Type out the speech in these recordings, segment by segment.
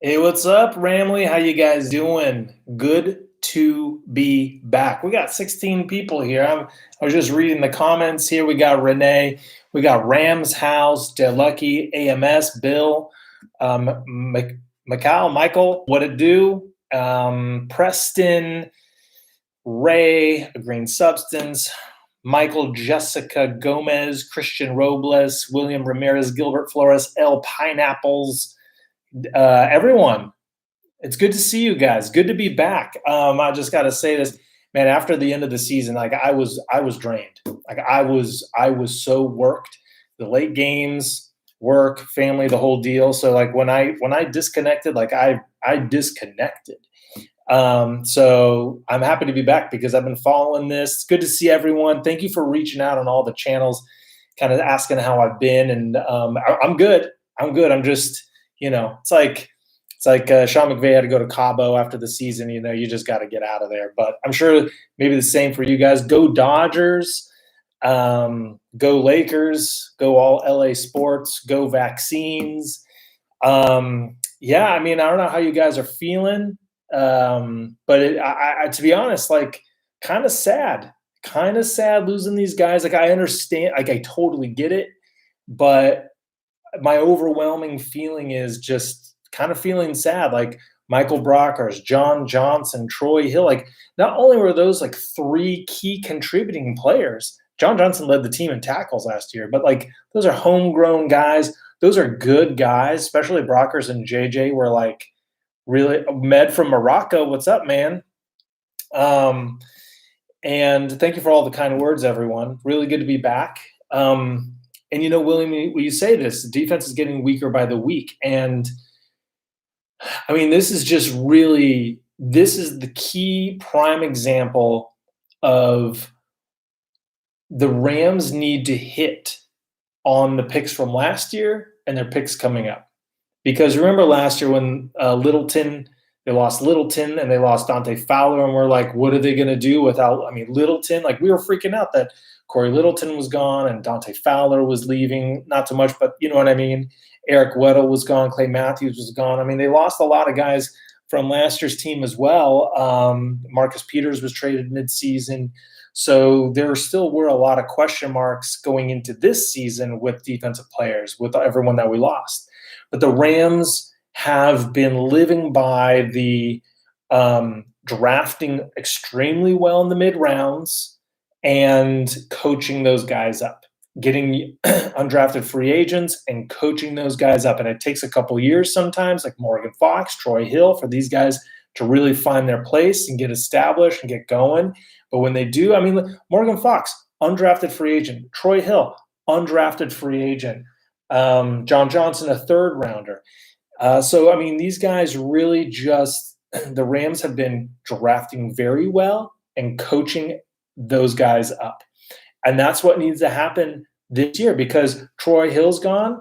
Hey, what's up, Ramley? How you guys doing? Good to be back. We got 16 people here. I was just reading the comments here. We got Renee, we got Rams House, Delucky, AMS, Bill, Michael, what it do? Preston, Ray, A Green Substance, Michael, Jessica Gomez, Christian Robles, William Ramirez, Gilbert Flores, L Pineapples, everyone. It's good to see you guys. Good to be back. I just got to say this, man. After the end of the season, like I was drained. Like I was so worked. The late games, work, family, the whole deal. So like when I disconnected, like I disconnected. So I'm happy to be back because I've been following this. It's good to see everyone. Thank you for reaching out on all the channels, kind of asking how I've been, and I'm good. I'm good. I'm just, it's like Sean McVay had to go to Cabo after the season. You just got to get out of there. But I'm sure maybe the same for you guys. Go Dodgers, go Lakers, go all LA sports, go vaccines. Yeah, I mean, I don't know how you guys are feeling, but to be honest, like kind of sad losing these guys. Like I understand, like I totally get it, but my overwhelming feeling is just kind of feeling sad. Like Michael Brockers, John Johnson, Troy Hill. Like not only were those like three key contributing players, John Johnson led the team in tackles last year, but like those are homegrown guys. Those are good guys, especially Brockers and JJ were like really Med from Morocco. What's up, man? And thank you for all the kind words, everyone. Really good to be back. And William, when you say this, the defense is getting weaker by the week. And I mean, this is the key prime example of the Rams need to hit on the picks from last year and their picks coming up. Because remember last year when they lost Littleton and they lost Dante Fowler, and we're like, what are they going to do without, Littleton? Like we were freaking out that Corey Littleton was gone and Dante Fowler was leaving. Not so much, but you know what I mean? Eric Weddle was gone. Clay Matthews was gone. I mean, they lost a lot of guys from last year's team as well. Marcus Peters was traded midseason. So there still were a lot of question marks going into this season with defensive players, with everyone that we lost. But the Rams have been living by the drafting extremely well in the mid-rounds and coaching those guys up, getting undrafted free agents and coaching those guys up. And it takes a couple years sometimes, like Morgan Fox, Troy Hill, for these guys to really find their place and get established and get going. But when they do, Morgan Fox, undrafted free agent. Troy Hill, undrafted free agent. John Johnson, a third rounder. So these guys really the Rams have been drafting very well and coaching those guys up. And that's what needs to happen this year, because Troy Hill's gone.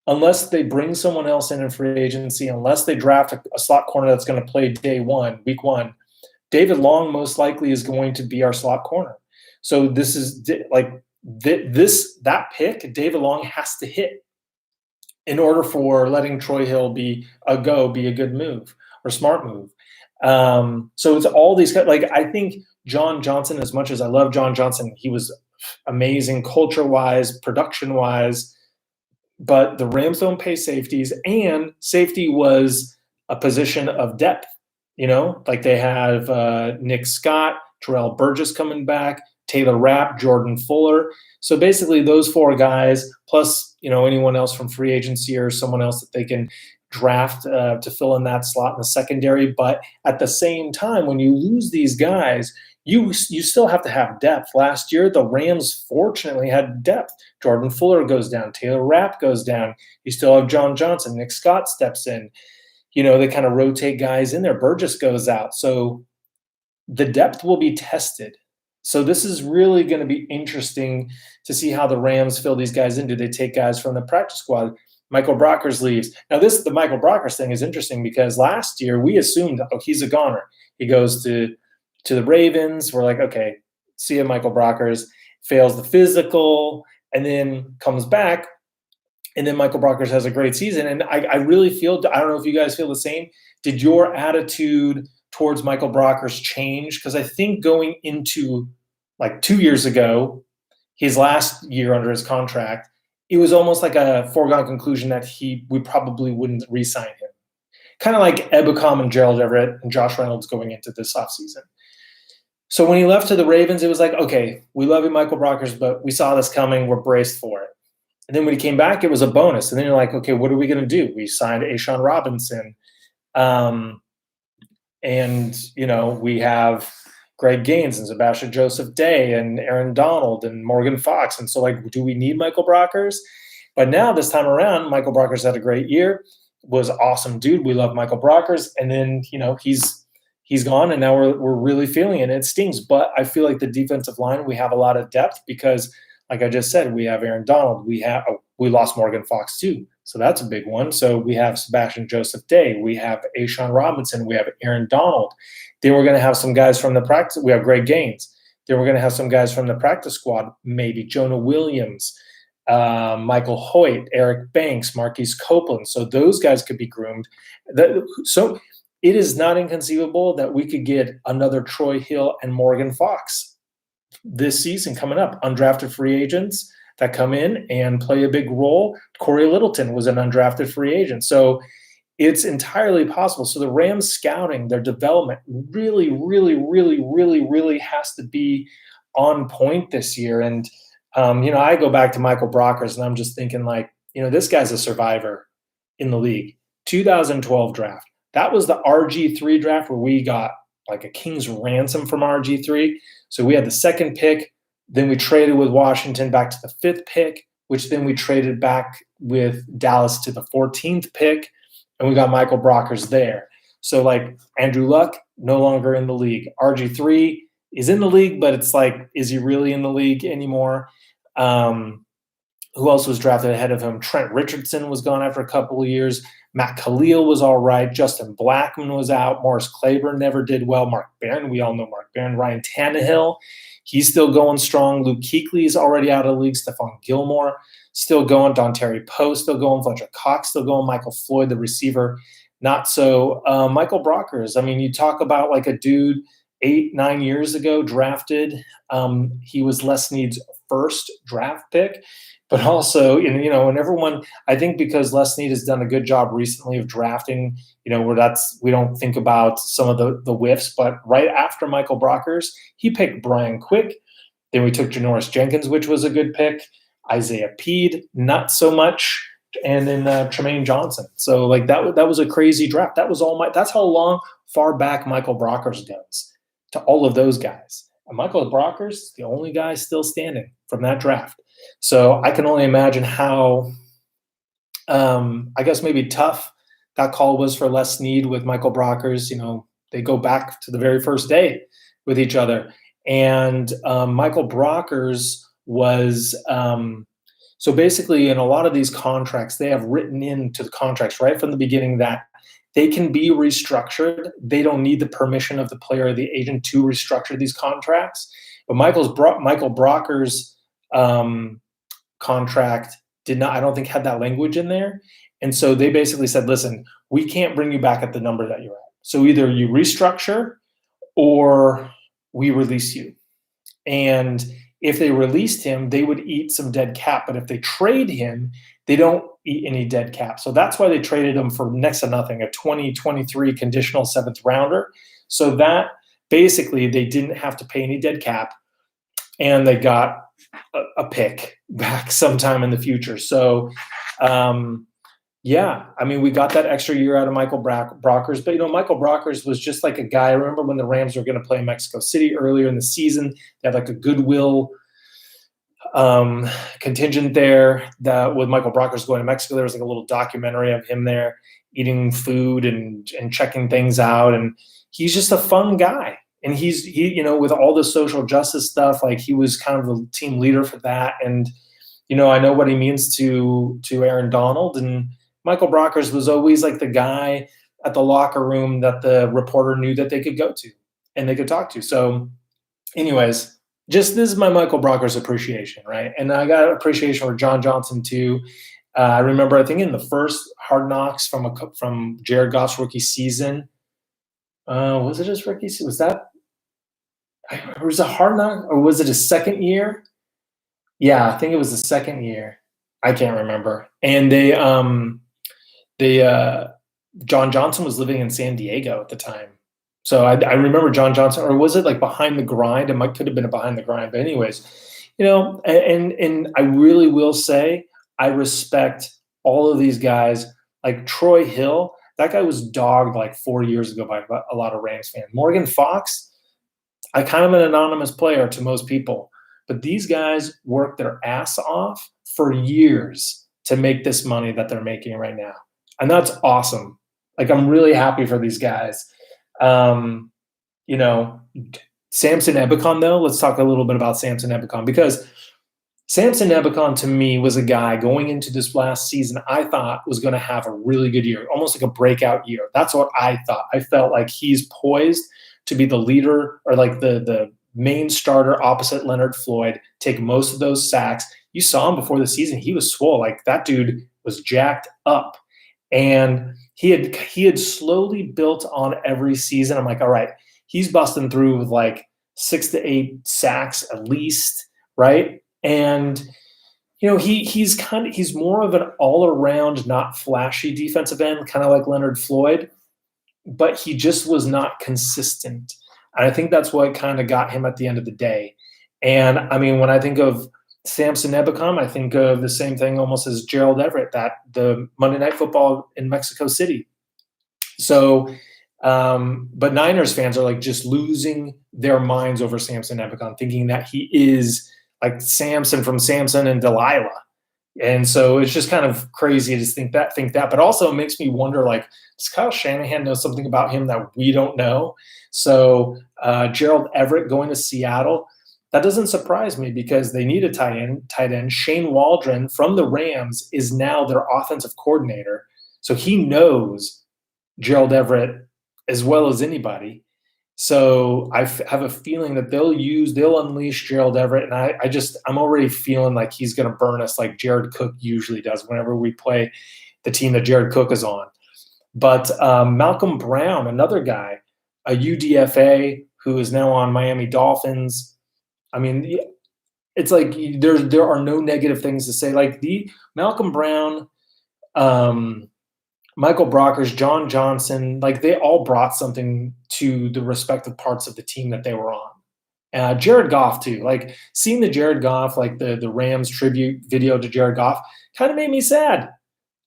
Unless they bring someone else in free agency, unless they draft a slot corner that's going to play week one, David Long most likely is going to be our slot corner. So this is like that pick, David Long has to hit in order for letting Troy Hill be a good move or smart move. So it's all these guys. Like I think John Johnson, as much as I love John Johnson, he was amazing culture-wise, production-wise, but the Rams don't pay safeties, and safety was a position of depth. Like they have Nick Scott, Terrell Burgess coming back, Taylor Rapp, Jordan Fuller. So basically those four guys, plus, anyone else from free agency or someone else that they can draft to fill in that slot in the secondary. But at the same time, when you lose these guys, you still have to have depth. Last year, the Rams fortunately had depth. Jordan Fuller goes down. Taylor Rapp goes down. You still have John Johnson. Nick Scott steps in. They kind of rotate guys in there. Burgess goes out. So the depth will be tested. So this is really going to be interesting to see how the Rams fill these guys in. Do they take guys from the practice squad? Michael Brockers leaves. Now, the Michael Brockers thing is interesting because last year we assumed, he's a goner. He goes to the Ravens. We're like, okay, see you, Michael Brockers. Fails the physical and then comes back And then Michael Brockers has a great season. And I really feel, I don't know if you guys feel the same. Did your attitude towards Michael Brockers change? Because I think going into like 2 years ago, his last year under his contract, it was almost like a foregone conclusion that we probably wouldn't re-sign him. Kind of like Ebukam and Gerald Everett and Josh Reynolds going into this offseason. So when he left to the Ravens, it was like, okay, we love you, Michael Brockers, but we saw this coming. We're braced for it. And then when he came back, it was a bonus. And then you're like, okay, what are we going to do? We signed Ashawn Robinson. And, we have Greg Gaines and Sebastian Joseph Day and Aaron Donald and Morgan Fox. And so, like, do we need Michael Brockers? But now this time around, Michael Brockers had a great year, was awesome dude. We love Michael Brockers. And then, he's gone, and now we're really feeling it. And it stings. But I feel like the defensive line, we have a lot of depth because, like I just said, we have Aaron Donald. We lost Morgan Fox too, so that's a big one. So we have Sebastian Joseph Day. We have Ashawn Robinson. We have Aaron Donald. Then we're going to have some guys from the practice. We have Greg Gaines. Then we're going to have some guys from the practice squad, maybe Jonah Williams, Michael Hoyt, Eric Banks, Marquise Copeland. So those guys could be groomed. So it is not inconceivable that we could get another Troy Hill and Morgan Fox this season coming up, undrafted free agents that come in and play a big role. Corey Littleton was an undrafted free agent. So it's entirely possible. So the Rams scouting, their development really, really, really, really, really has to be on point this year. And, I go back to Michael Brockers and I'm just thinking like, this guy's a survivor in the league. 2012 draft. That was the RG3 draft where we got like a king's ransom from RG3. So we had the second pick. Then we traded with Washington back to the 5th pick, which then we traded back with Dallas to the 14th pick, and we got Michael Brockers there. So, like, Andrew Luck, no longer in the league. RG3 is in the league, but it's like, is he really in the league anymore? Who else was drafted ahead of him? Trent Richardson was gone after a couple of years. Matt Khalil was all right. Justin Blackmon was out. Morris Claiborne never did well. Mark Barron, we all know Mark Barron. Ryan Tannehill, he's still going strong. Luke Kuechly is already out of the league. Stephon Gilmore still going. Don Terry Poe still going. Fletcher Cox still going. Michael Floyd, the receiver, not so. Michael Brockers, I mean, you talk about like a dude 8-9 years ago drafted. He was Les Snead's first draft pick. But also, and everyone, I think because Les Snead has done a good job recently of drafting, where we don't think about some of the whiffs. But right after Michael Brockers, he picked Brian Quick. Then we took Janoris Jenkins, which was a good pick. Isaiah Peed, not so much. And then Tremaine Johnson. So like that was a crazy draft. That's how far back Michael Brockers goes to all of those guys. And Michael Brockers, the only guy still standing from that draft. So I can only imagine how, I guess maybe tough that call was for Les Snead with Michael Brockers. They go back to the very first day with each other. And Michael Brockers was so basically in a lot of these contracts, they have written into the contracts right from the beginning that they can be restructured. They don't need the permission of the player or the agent to restructure these contracts. But Michael Brockers' contract did not, I don't think, had that language in there. And so they basically said, listen, we can't bring you back at the number that you're at. So either you restructure or we release you. And if they released him, they would eat some dead cap. But if they trade him, they don't eat any dead cap. So that's why they traded him for next to nothing, a 2023 conditional 7th rounder. So that basically they didn't have to pay any dead cap, and they got a pick back sometime in the future. So, yeah, I mean, we got that extra year out of Michael Brockers. But, Michael Brockers was just like a guy. I remember when the Rams were going to play Mexico City earlier in the season, they had like a goodwill contingent there that with Michael Brockers going to Mexico. There was like a little documentary of him there eating food and checking things out. And he's just a fun guy. And he with all the social justice stuff, like he was kind of the team leader for that. And, I know what he means to Aaron Donald, and Michael Brockers was always like the guy at the locker room that the reporter knew that they could go to and they could talk to. So anyways, this is my Michael Brockers appreciation, right? And I got appreciation for John Johnson too. I remember, I think in the first Hard Knocks from Jared Goff's rookie season, was it his rookie season? Was it Hard Knock, or was it his second year? Yeah, I think it was the second year. I can't remember. And John Johnson was living in San Diego at the time. So I remember John Johnson, or was it like Behind the Grind? Could have been a Behind the Grind. But anyways, and I really will say I respect all of these guys. Like Troy Hill, that guy was dogged like 4 years ago by a lot of Rams fans. Morgan Fox, I kind of an anonymous player to most people. But these guys worked their ass off for years to make this money that they're making right now. And that's awesome. Like, I'm really happy for these guys. Samson Ebukam, though, let's talk a little bit about Samson Ebukam, because Samson Ebukam, to me, was a guy going into this last season I thought was going to have a really good year, almost like a breakout year. That's what I thought. I felt like he's poised to be the leader, or like the main starter opposite Leonard Floyd, take most of those sacks. You saw him before the season. He was swole. Like, that dude was jacked up. And he had slowly built on every season. I'm like, all right, he's busting through with like 6 to 8 sacks at least, right? And he's more of an all-around, not flashy defensive end, kind of like Leonard Floyd, but he just was not consistent. And I think that's what kind of got him at the end of the day. And I mean, when I think of Samson Ebukam, I think of the same thing almost as Gerald Everett, that the Monday Night Football in Mexico City. So, but Niners fans are like just losing their minds over Samson Ebukam, thinking that he is like Samson from Samson and Delilah. And so it's just kind of crazy to think that, but also it makes me wonder, like, does Kyle Shanahan know something about him that we don't know? So Gerald Everett going to Seattle, that doesn't surprise me, because they need a tight end. Shane Waldron from the Rams is now their offensive coordinator. So he knows Gerald Everett as well as anybody. So I have a feeling that they'll unleash Gerald Everett, and I'm already feeling like he's going to burn us like Jared Cook usually does whenever we play the team that Jared Cook is on. But Malcolm Brown, another guy, a UDFA who is now on Miami Dolphins. I mean, it's like there are no negative things to say. Like Malcolm Brown, Michael Brockers, John Johnson, like they all brought something to the respective parts of the team that they were on. Jared Goff too. Like, seeing the Jared Goff, like the Rams tribute video to Jared Goff, kind of made me sad.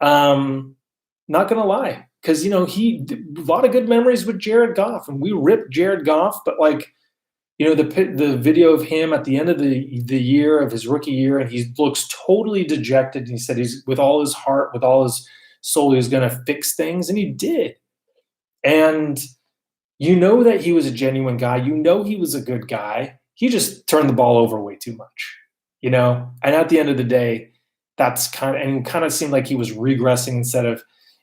Not gonna lie, because a lot of good memories with Jared Goff, and we ripped Jared Goff, but like, the video of him at the end of the year of his rookie year, and he looks totally dejected. And he said he's, with all his heart, with all his soul, he was going to fix things, and he did. And that he was a genuine guy. He was a good guy. He just turned the ball over way too much, And at the end of the day, that's kind of seemed like he was regressing instead of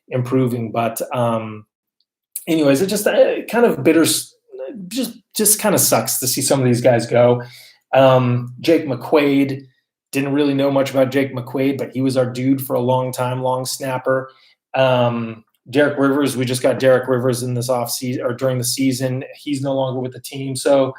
improving. But anyways, it just kind of bitter. Just kind of sucks to see some of these guys go. Jake McQuaid, didn't really know much about Jake McQuaid, but he was our dude for a long time, long snapper. Derek Rivers, we just got Derek Rivers in this offseason, or during the season. He's no longer with the team. So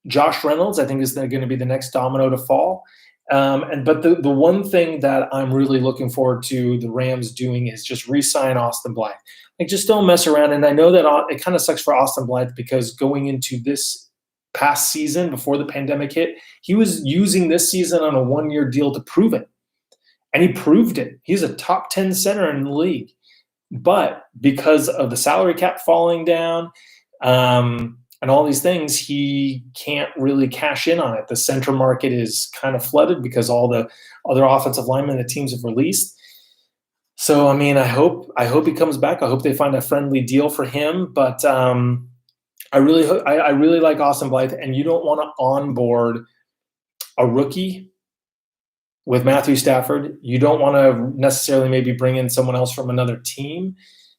Josh Reynolds, I think, is going to be the next domino to fall. But the one thing that I'm really looking forward to the Rams doing is just re-sign Austin Blythe. Like, just don't mess around. And I know that it kind of sucks for Austin Blythe, because going into this past season before the pandemic hit, he was using this season on a 1-year deal to prove it. And he proved it. He's a top 10 center in the league. But because of the salary cap falling down and all these things, he can't really cash in on it. The center market is kind of flooded because all the other offensive linemen the teams have released. So, I mean, I hope he comes back. I hope they find a friendly deal for him. But I really like Austin Blythe, and you don't want to onboard a rookie with Matthew Stafford. You don't want to necessarily maybe bring in someone else from another team.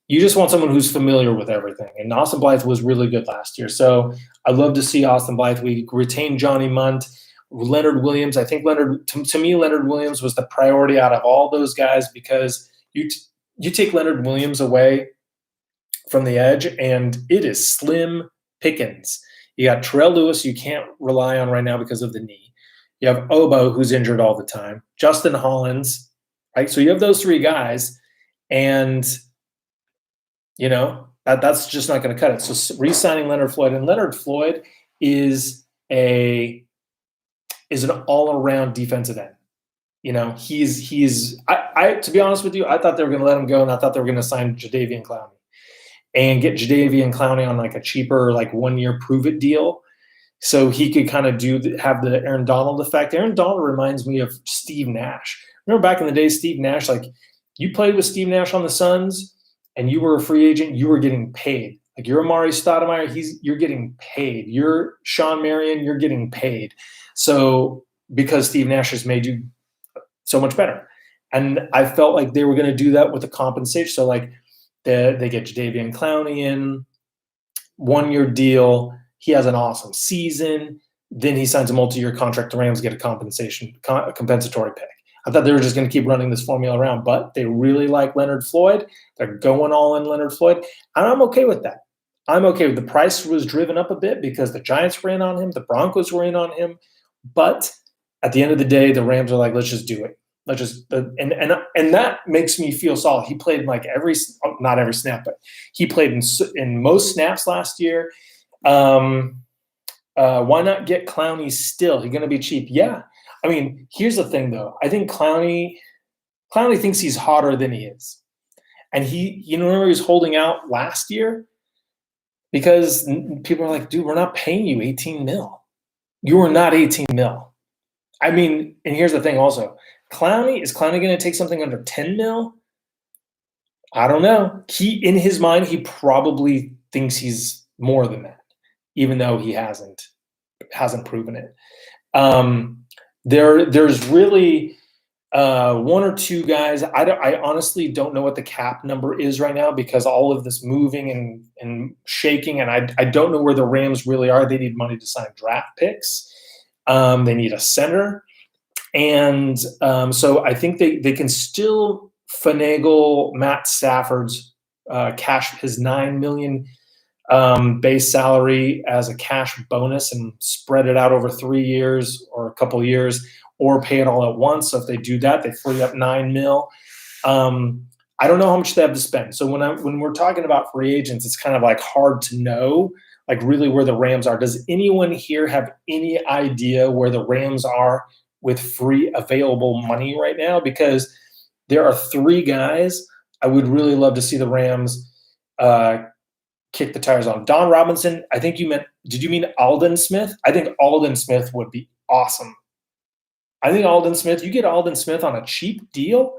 You just want someone who's familiar with everything. And Austin Blythe was really good last year. So I love to see Austin Blythe. We retained Johnny Munt. Leonard Williams. I think to me, Leonard Williams was the priority out of all those guys because you take Leonard Williams away from the edge, and it is slim pickings. You got Terrell Lewis, you can't rely on right now because of the knee. You have Obo, who's injured all the time. Justin Hollins, right? So you have those three guys, and that's just not going to cut it. So re-signing Leonard Floyd, and Leonard Floyd is an all-around defensive end. He's to be honest with you, I thought they were going to let him go, and I thought they were going to sign Jadeveon Clowney and get Jadeveon Clowney on like a cheaper, like 1-year prove-it deal, so he could kind of have the Aaron Donald effect. Aaron Donald reminds me of Steve Nash. Remember back in the day, Steve Nash, like you played with Steve Nash on the Suns and you were a free agent, you were getting paid. Like you're Amari Stoudemire, you're getting paid. You're Sean Marion, you're getting paid. So because Steve Nash has made you so much better. And I felt like they were going to do that with the compensation. So like they get Jadeveon Clowney in, 1-year deal. He has an awesome season. Then he signs a multi-year contract. The Rams get a compensatory pick. I thought they were just going to keep running this formula around, but they really like Leonard Floyd. They're going all in Leonard Floyd. And I'm okay with that. I'm okay with the price was driven up a bit because the Giants were in on him. The Broncos were in on him. But at the end of the day, the Rams are like, let's just do it. Let's just and that makes me feel solid. He played like not every snap, but he played in most snaps last year. Why not get Clowney still? He's going to be cheap. Yeah. I mean, here's the thing though. I think Clowney thinks he's hotter than he is. And remember he was holding out last year because people are like, dude, we're not paying you 18 mil. You are not 18 mil. I mean, and here's the thing also. Is Clowney going to take something under 10 mil? I don't know. In his mind, he probably thinks he's more than that, even though he hasn't proven it. There's really one or two guys. I honestly don't know what the cap number is right now because all of this moving and shaking, and I don't know where the Rams really are. They need money to sign draft picks. They need a center. And so I think they can still finagle Matt Stafford's cash, his $9 million base salary as a cash bonus and spread it out over 3 years or a couple of years, or pay it all at once. So if they do that, they free up $9 million. I don't know how much they have to spend. So when we're talking about free agents, it's kind of like hard to know like really where the Rams are. Does anyone here have any idea where the Rams are with free available money right now? Because there are 3 guys I would really love to see the Rams kick the tires on. Don Robinson, I think did you mean Aldon Smith? I think Aldon Smith would be awesome. I think you get Aldon Smith on a cheap deal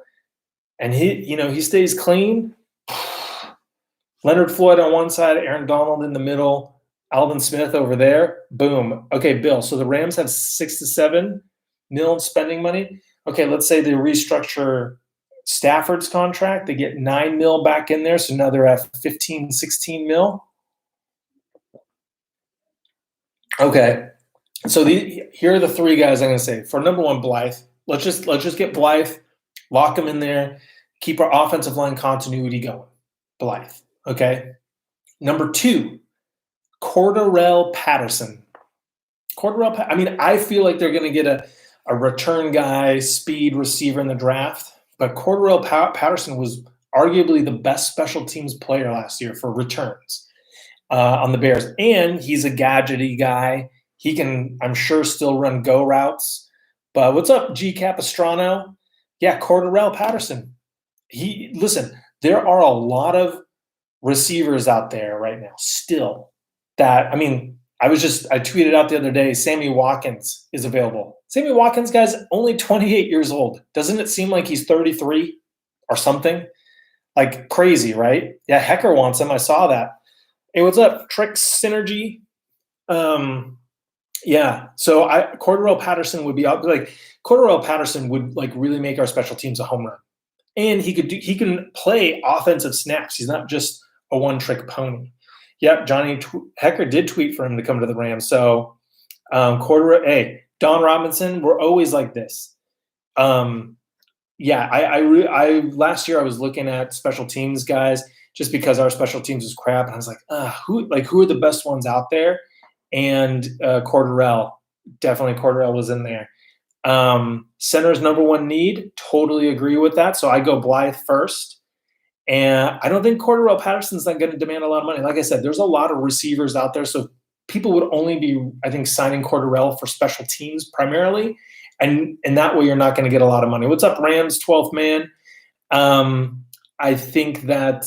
and he stays clean. Leonard Floyd on one side, Aaron Donald in the middle, Aldon Smith over there. Boom. Okay, Bill. So the Rams have 6 to 7 million spending money. Okay, let's say they restructure Stafford's contract. They get $9 million back in there. So now they're at 15, 16 million. Okay. So here are the 3 guys I'm going to say. For number 1, Blythe. Let's just get Blythe, lock him in there, keep our offensive line continuity going. Blythe. Okay. Number 2, Cordarrelle Patterson. I feel like they're going to get a return guy, speed receiver in the draft, but Cordarrelle Patterson was arguably the best special teams player last year for returns on the Bears. And he's a gadgety guy. He can, I'm sure, still run go routes. But what's up, G. Capistrano? Yeah, Cordarrelle Patterson. Listen, there are a lot of receivers out there right now still that, I tweeted out the other day, Sammy Watkins is available. Sammy Watkins, guys, only 28 years old. Doesn't it seem like he's 33 or something? Like crazy, right? Yeah, Hecker wants him. I saw that. Hey, what's up? Tricks Synergy. Yeah. So Cordarrelle Patterson would be out. Like Cordarrelle Patterson would like really make our special teams a home run. And he can play offensive snaps. He's not just a one-trick pony. Yep, Johnny Hecker did tweet for him to come to the Rams. So Cordarrelle, hey, Don Robinson, we're always like this. Yeah, I last year I was looking at special teams guys just because our special teams was crap, and I was like, who are the best ones out there? And Cordarrelle, definitely Cordarrelle was in there. Center's number one need, totally agree with that. So I go Blythe first. And I don't think Cordarrelle Patterson's not going to demand a lot of money. Like I said, there's a lot of receivers out there. So people would only be, I think, signing Cordarrelle for special teams primarily. And that way you're not going to get a lot of money. What's up, Rams, 12th man? I think that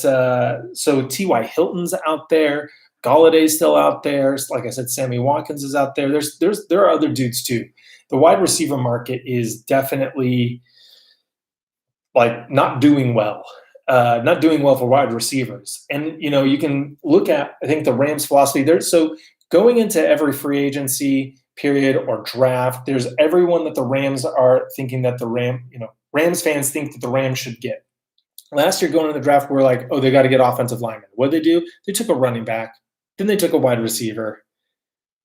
so T.Y. Hilton's out there. Galladay's still out there. Like I said, Sammy Watkins is out there. There are other dudes too. The wide receiver market is definitely like not doing well for wide receivers. And, you can look at, I think, the Rams philosophy there. So going into every free agency period or draft, there's everyone that the Rams are thinking that Rams fans think that the Rams should get. Last year going into the draft, we're like, they got to get offensive linemen. What did they do? They took a running back. Then they took a wide receiver.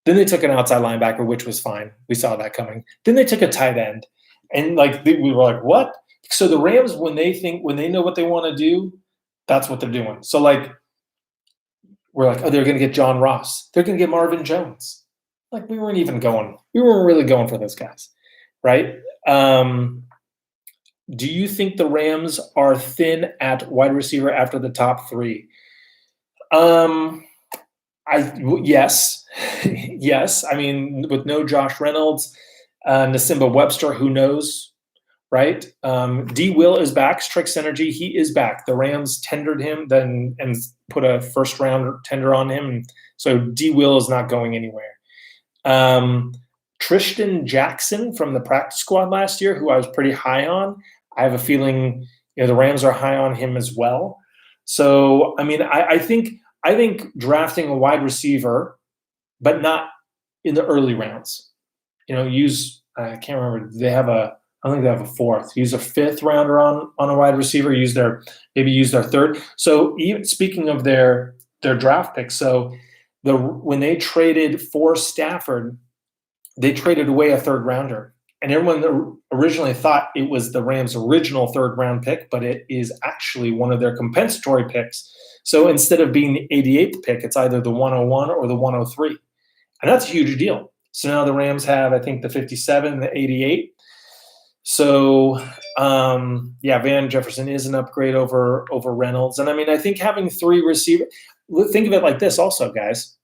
Then they took an outside linebacker, which was fine. We saw that coming. Then they took a tight end. And we were like, what? So the Rams, when they know what they want to do, that's what they're doing. So we're like, they're going to get John Ross. They're going to get Marvin Jones. We weren't really going for those guys, right? Do you think the Rams are thin at wide receiver after the top three? Yes. Yes. I mean, with no Josh Reynolds, Nasimba Webster, who knows, right? D. Will is back. Strix Energy, he is back. The Rams tendered him and put a first round tender on him. So D. Will is not going anywhere. Tristan Jackson from the practice squad last year, who I was pretty high on. I have a feeling the Rams are high on him as well. So, I mean, I think drafting a wide receiver, but not in the early rounds. I can't remember. I think they have a fourth. Use a fifth rounder on a wide receiver. Use their third. So even speaking of their draft picks, so when they traded for Stafford, they traded away a third rounder. And everyone originally thought it was the Rams' original third round pick, but it is actually one of their compensatory picks. So instead of being the 88th pick, it's either the 101 or the 103. And that's a huge deal. So now the Rams have, I think, the 57, the 88. So, Van Jefferson is an upgrade over Reynolds. And I mean, I think having three receivers, think of it like this also, guys.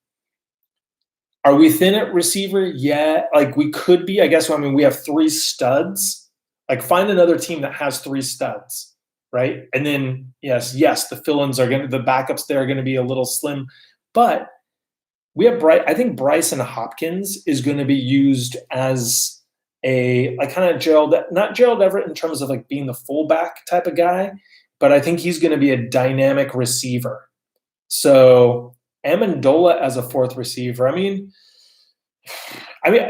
Are we thin at receiver? Yeah, we could be. I guess, I mean, we have three studs. Find another team that has three studs, right? And then, yes, the fill-ins the backups there are going to be a little slim. But we have I think Bryson Hopkins is going to be used as a kind of not Gerald Everett in terms of being the fullback type of guy, but I think he's going to be a dynamic receiver. So Amendola as a fourth receiver. I mean,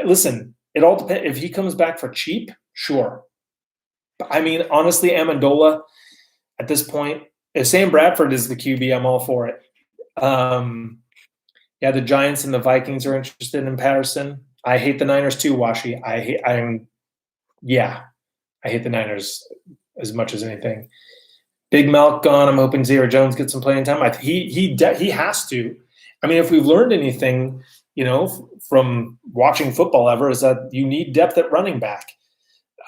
listen, it all depends. If he comes back for cheap, sure. But I mean, honestly, Amendola at this point, if Sam Bradford is the QB, I'm all for it. The Giants and the Vikings are interested in Patterson. I hate the Niners too, Washi. I hate the Niners as much as anything. Big Malk gone. I'm hoping Xavier Jones gets some playing time. He has to. I mean, if we've learned anything, from watching football ever, is that you need depth at running back.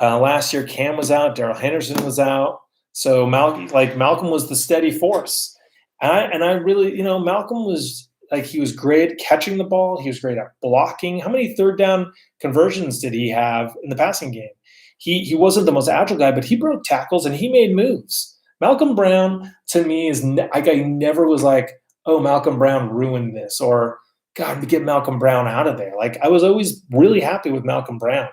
Last year, Cam was out, Darrell Henderson was out, so Malcolm was the steady force. And I really, Malcolm was he was great at catching the ball. He was great at blocking. How many third down conversions did he have in the passing game? He wasn't the most agile guy, but he broke tackles and he made moves. Malcolm Brown, to me, is I never was Malcolm Brown ruined this, or God, get Malcolm Brown out of there. I was always really happy with Malcolm Brown.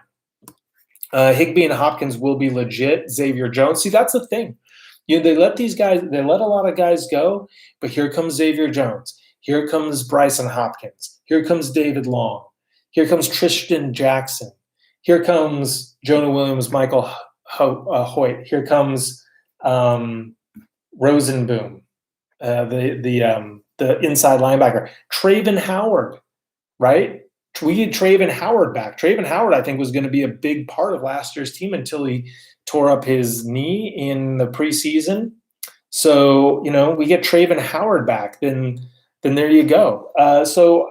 Higbee and Hopkins will be legit. Xavier Jones. See, that's the thing. They let a lot of guys go, but here comes Xavier Jones. Here comes Bryson Hopkins. Here comes David Long. Here comes Tristan Jackson. Here comes Jonah Williams, Michael Hoyt. Here comes Rosenboom, the inside linebacker. Traven Howard, right? We get Traven Howard back. Traven Howard, I think, was going to be a big part of last year's team until he tore up his knee in the preseason. So, we get Traven Howard back, then there you go. So,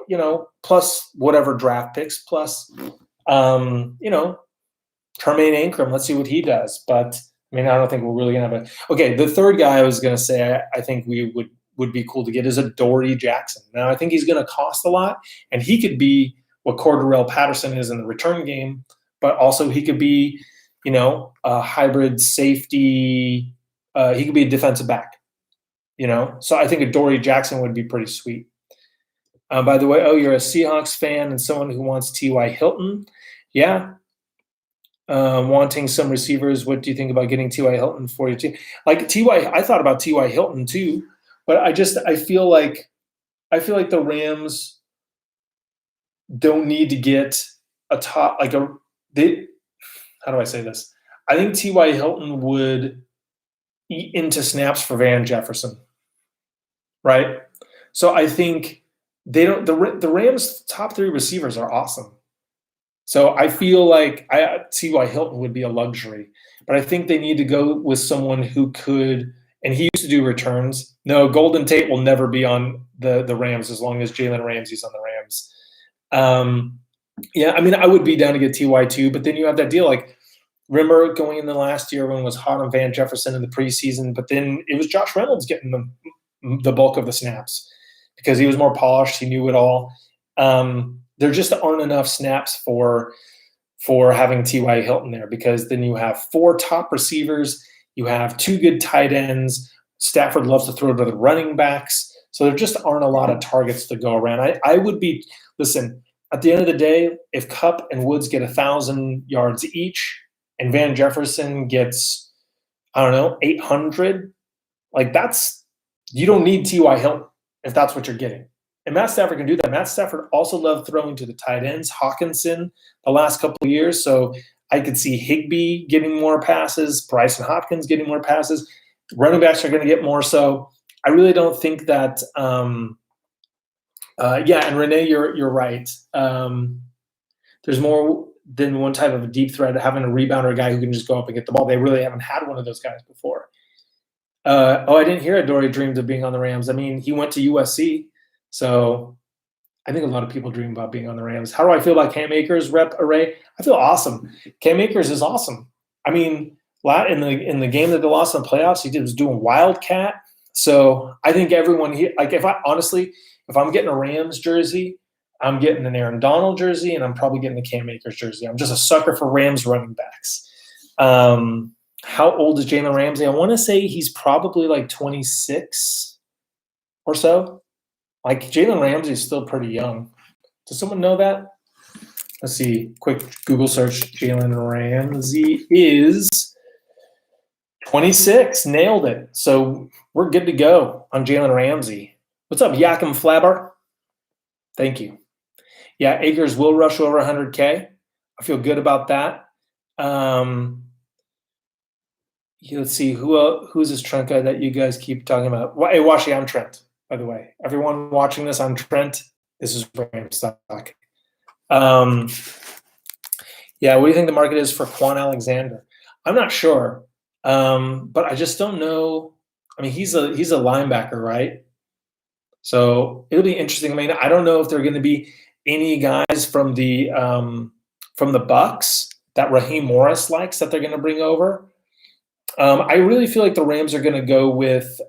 plus whatever draft picks, plus, Tremaine Ankrum. Let's see what he does. But, I don't think we're really going to have okay, the third guy I was going to say I think we would be cool to get is a Dory Jackson. Now, I think he's going to cost a lot, and he could be what Cordarrelle Patterson is in the return game, but also he could be, a hybrid safety. He could be a defensive back, So I think a Dory Jackson would be pretty sweet. By the way, you're a Seahawks fan and someone who wants T.Y. Hilton. Yeah. Wanting some receivers. What do you think about getting T.Y. Hilton for your team? Like T.Y., I thought about T.Y. Hilton too, but I feel like the Rams don't need to get a top, how do I say this? I think T.Y. Hilton would eat into snaps for Van Jefferson, right? So I think they don't. The Rams' top 3 receivers are awesome. So I feel like T.Y. Hilton would be a luxury, but I think they need to go with someone who could. And he used to do returns. No, Golden Tate will never be on the Rams as long as Jalen Ramsey's on the Rams. I would be down to get T.Y. too, but then you have that deal like. Remember going in the last year when it was hot on Van Jefferson in the preseason, but then it was Josh Reynolds getting the bulk of the snaps because he was more polished. He knew it all. There just aren't enough snaps for having T.Y. Hilton there because then you have 4 top receivers. You have 2 good tight ends. Stafford loves to throw to the running backs. So there just aren't a lot of targets to go around. I would be – listen, at the end of the day, if Kupp and Woods get 1,000 yards each – and Van Jefferson gets, 800, you don't need T.Y. Hilton if that's what you're getting. And Matt Stafford can do that. Matt Stafford also loved throwing to the tight ends, Hawkinson, the last couple of years. So I could see Higbee getting more passes, Bryson Hopkins getting more passes. Running backs are going to get more. So I really don't think that and Renee, you're right. There's more than one type of a deep threat, having a rebounder guy who can just go up and get the ball. They really haven't had one of those guys before. I didn't hear Dory dreamed of being on the Rams. He went to USC, so I think a lot of people dream about being on the Rams. How do I feel about Cam Akers rep array? I feel awesome. Cam Akers is awesome. In the game that they lost in the playoffs, he was doing Wildcat. So I think everyone here, if I'm getting a Rams jersey, I'm getting an Aaron Donald jersey, and I'm probably getting a Cam Akers jersey. I'm just a sucker for Rams running backs. How old is Jalen Ramsey? I want to say he's probably 26 or so. Jalen Ramsey is still pretty young. Does someone know that? Let's see. Quick Google search. Jalen Ramsey is 26. Nailed it. So we're good to go on Jalen Ramsey. What's up, Yakim Flabber? Thank you. Yeah, Akers will rush over 100K. I feel good about that. Let's see who's this Trent guy that you guys keep talking about. Hey, Washi, I'm Trent. By the way, everyone watching this, I'm Trent. This is Ram Stock. What do you think the market is for Quan Alexander? I'm not sure, but I just don't know. He's a linebacker, right? So it'll be interesting. I don't know if there are going to be any guys from the Bucks that Raheem Morris likes that they're going to bring over. I really feel like the Rams are going to go with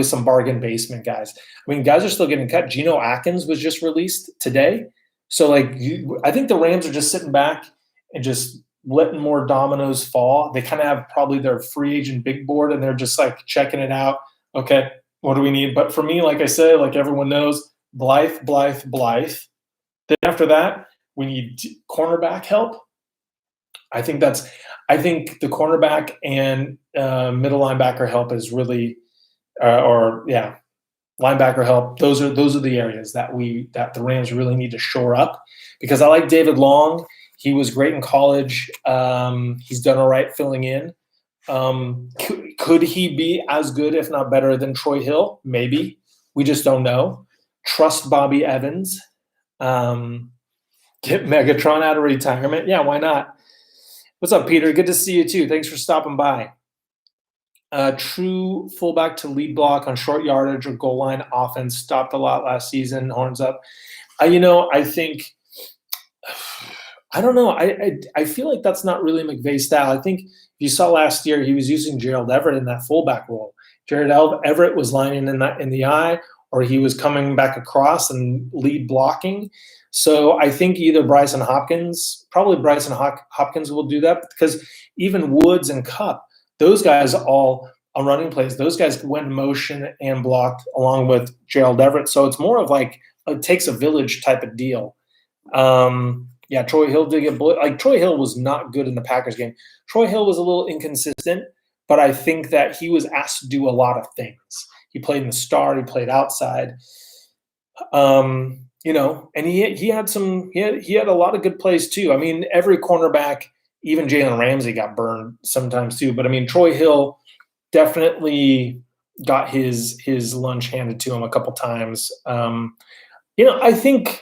some bargain basement guys. Guys are still getting cut. Geno Atkins was just released today. So I think the Rams are just sitting back and just letting more dominoes fall. They kind of have probably their free agent big board, and they're just checking it out. Okay, what do we need? But for me, like I said, everyone knows, Blythe. Then after that, we need cornerback help. I think the cornerback and middle linebacker help is really, linebacker help. Those are the areas that the Rams really need to shore up, because I like David Long. He was great in college. He's done all right filling in. Could he be as good, if not better, than Troy Hill? Maybe. We just don't know. Trust Bobby Evans. Get Megatron out of retirement. Yeah, why not? What's up, Peter? Good to see you too. Thanks for stopping by. True fullback to lead block on short yardage or goal line offense. Stopped a lot last season. Horns up. I think I don't know. I feel like that's not really McVay's style. I think you saw last year he was using Gerald Everett in that fullback role. Gerald Everett was lining in the eye, or he was coming back across and lead blocking. So I think either probably Bryson Hopkins will do that, because even Woods and Cup, those guys all on running plays, those guys went in motion and blocked along with Gerald Everett. So it's more of like it takes a village type of deal. Yeah, Troy Hill did get bullied. Like, Troy Hill was not good in the Packers game. Troy Hill was a little inconsistent, but I think that he was asked to do a lot of things. He played in the star, he played outside. And he had a lot of good plays too. I mean, every cornerback, even Jalen Ramsey got burned sometimes too. But I mean, Troy Hill definitely got his lunch handed to him a couple times. I think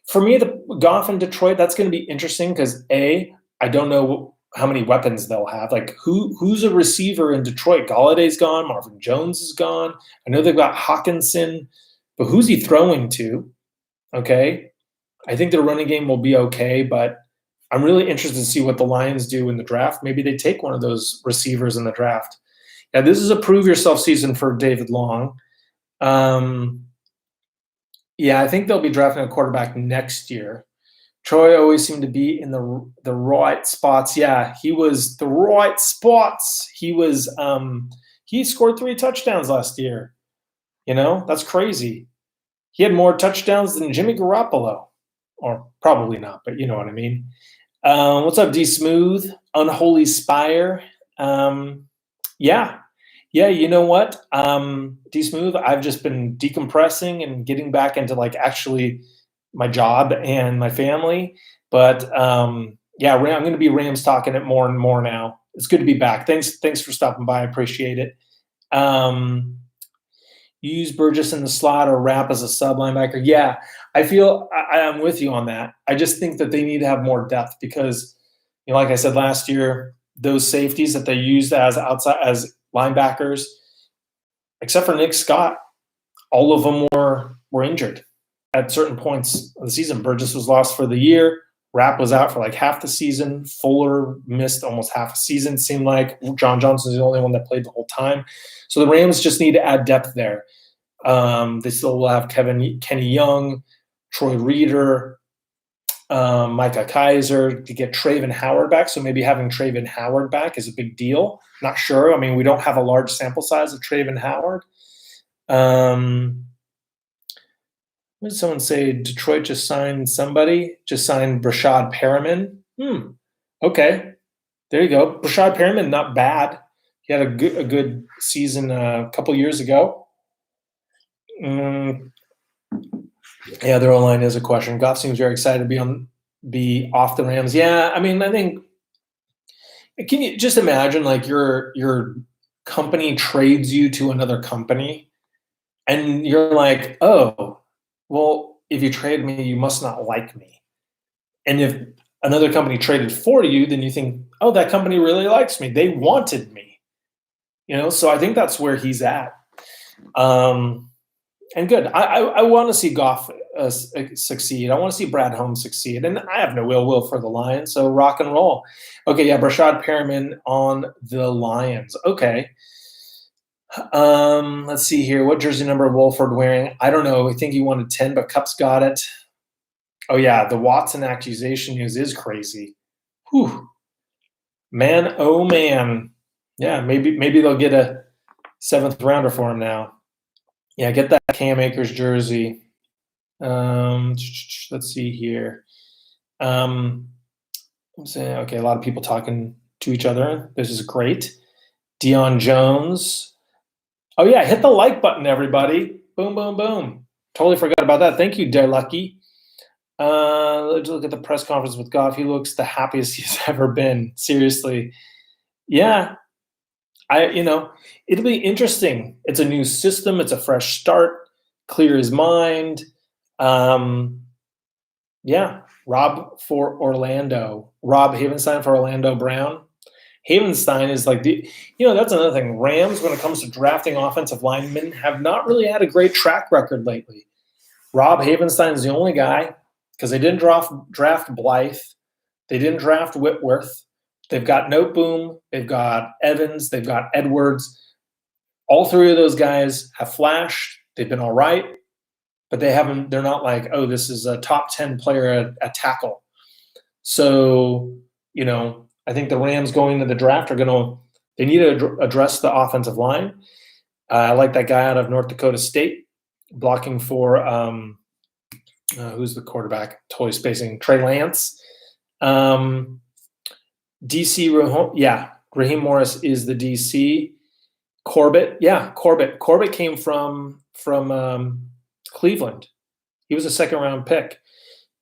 for me, the Goff in Detroit, that's going to be interesting because I don't know how many weapons they'll have. Like, who's a receiver in Detroit? Galladay's gone. Marvin Jones is gone. I know they've got Hawkinson, but who's he throwing to? Okay. I think their running game will be okay, but I'm really interested to see what the Lions do in the draft. Maybe they take one of those receivers in the draft. Yeah, this is a prove yourself season for David Long. Yeah, I think they'll be drafting a quarterback next year. Troy always seemed to be in the right spots. Yeah, he was the right spots. He scored 3 touchdowns last year. That's crazy. He had more touchdowns than Jimmy Garoppolo, or probably not, but you know what I mean. What's up, D Smooth? Unholy Spire. Yeah, you know what? D Smooth, I've just been decompressing and getting back into like actually my job and my family. But I'm going to be Rams talking it more and more now. It's good to be back. Thanks for stopping by. I appreciate it. Use Burgess in the slot or Rapp as a sub linebacker. Yeah, I feel I'm with you on that. I just think that they need to have more depth because, like I said last year, those safeties that they used as linebackers, except for Nick Scott, all of them were injured at certain points of the season. Burgess was lost for the year. Rapp was out for like half the season. Fuller missed almost half a season. It seemed like John Johnson's the only one that played the whole time. So the Rams just need to add depth there. They still will have Kenny Young, Troy Reeder, Micah Kaiser to get Traven Howard back. So maybe having Traven Howard back is a big deal. Not sure. I mean, we don't have a large sample size of Traven Howard. What did someone say? Detroit just signed somebody. Just signed Brashad Perriman. Okay. There you go. Brashad Perriman, not bad. He had a good season a couple years ago. Yeah, their O-line is a question. Goff seems very excited to be off the Rams. Yeah, I mean, I think – can you just imagine like your company trades you to another company and you're like, oh, well, if you trade me, you must not like me. And if another company traded for you, then you think, oh, that company really likes me. They wanted me. So I think that's where he's at. And good. I want to see Goff succeed. I want to see Brad Holmes succeed. And I have no ill will for the Lions, so rock and roll. Okay, yeah, Brashad Perriman on the Lions. Okay. Let's see here. What jersey number Wolford wearing? I don't know. I think he wanted 10, but Cup's got it. Oh, yeah, the Watson accusation news is crazy. Whew. Man, oh, man. Yeah, maybe they'll get a 7th rounder for him now. Yeah, get that Cam Akers jersey. Let's see here. I'm saying, okay, a lot of people talking to each other. This is great. Deion Jones. Oh, yeah, hit the like button, everybody. Boom, boom, boom. Totally forgot about that. Thank you, Dare Lucky. Let's look at the press conference with Goff. He looks the happiest he's ever been. Seriously. Yeah. It'll be interesting. It's a new system. It's a fresh start. Clear his mind. Yeah, Rob for Orlando. Rob Havenstein for Orlando Brown. Havenstein is like that's another thing. Rams, when it comes to drafting offensive linemen, have not really had a great track record lately. Rob Havenstein is the only guy because they didn't draft Blythe. They didn't draft Whitworth. They've got Noteboom. They've got Evans. They've got Edwards. All three of those guys have flashed. They've been all right, but they're not like, oh, this is a top 10 player at tackle. So, I think the Rams going to the draft they need to address the offensive line. I like that guy out of North Dakota State blocking for, who's the quarterback? Totally spacing. Trey Lance. DC, Raheem Morris is the DC. Corbett. Corbett came from Cleveland. He was a second-round pick.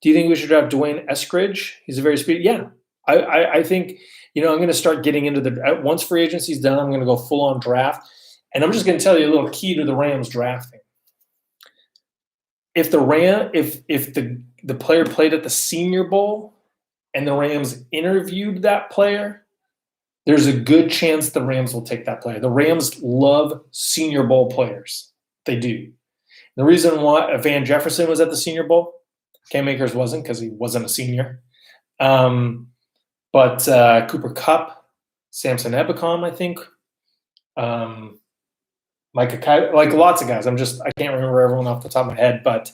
Do you think we should draft Dwayne Eskridge? He's a very speedy. Yeah, I think I'm going to start getting into once free agency's done. I'm going to go full on draft, and I'm just going to tell you a little key to the Rams drafting. If the player played at the Senior Bowl and the Rams interviewed that player, there's a good chance the Rams will take that player. The Rams love Senior Bowl players. They do. The reason why Van Jefferson was at the Senior Bowl, Cam Akers wasn't because he wasn't a senior. But Cooper Kupp, Samson Ebukam, I think. Micah, like lots of guys. I can't remember everyone off the top of my head, but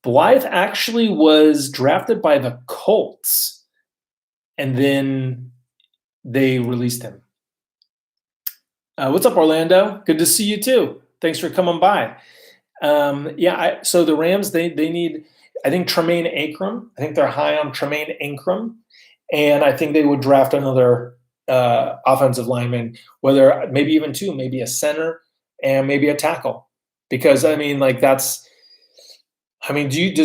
Blythe actually was drafted by the Colts, and then they released him. What's up, Orlando? Good to see you too. Thanks for coming by. So the Rams, they need, I think, Tremaine Akram. I think they're high on Tremaine Akram, and I think they would draft another offensive lineman, whether maybe even two, maybe a center and maybe a tackle. Because does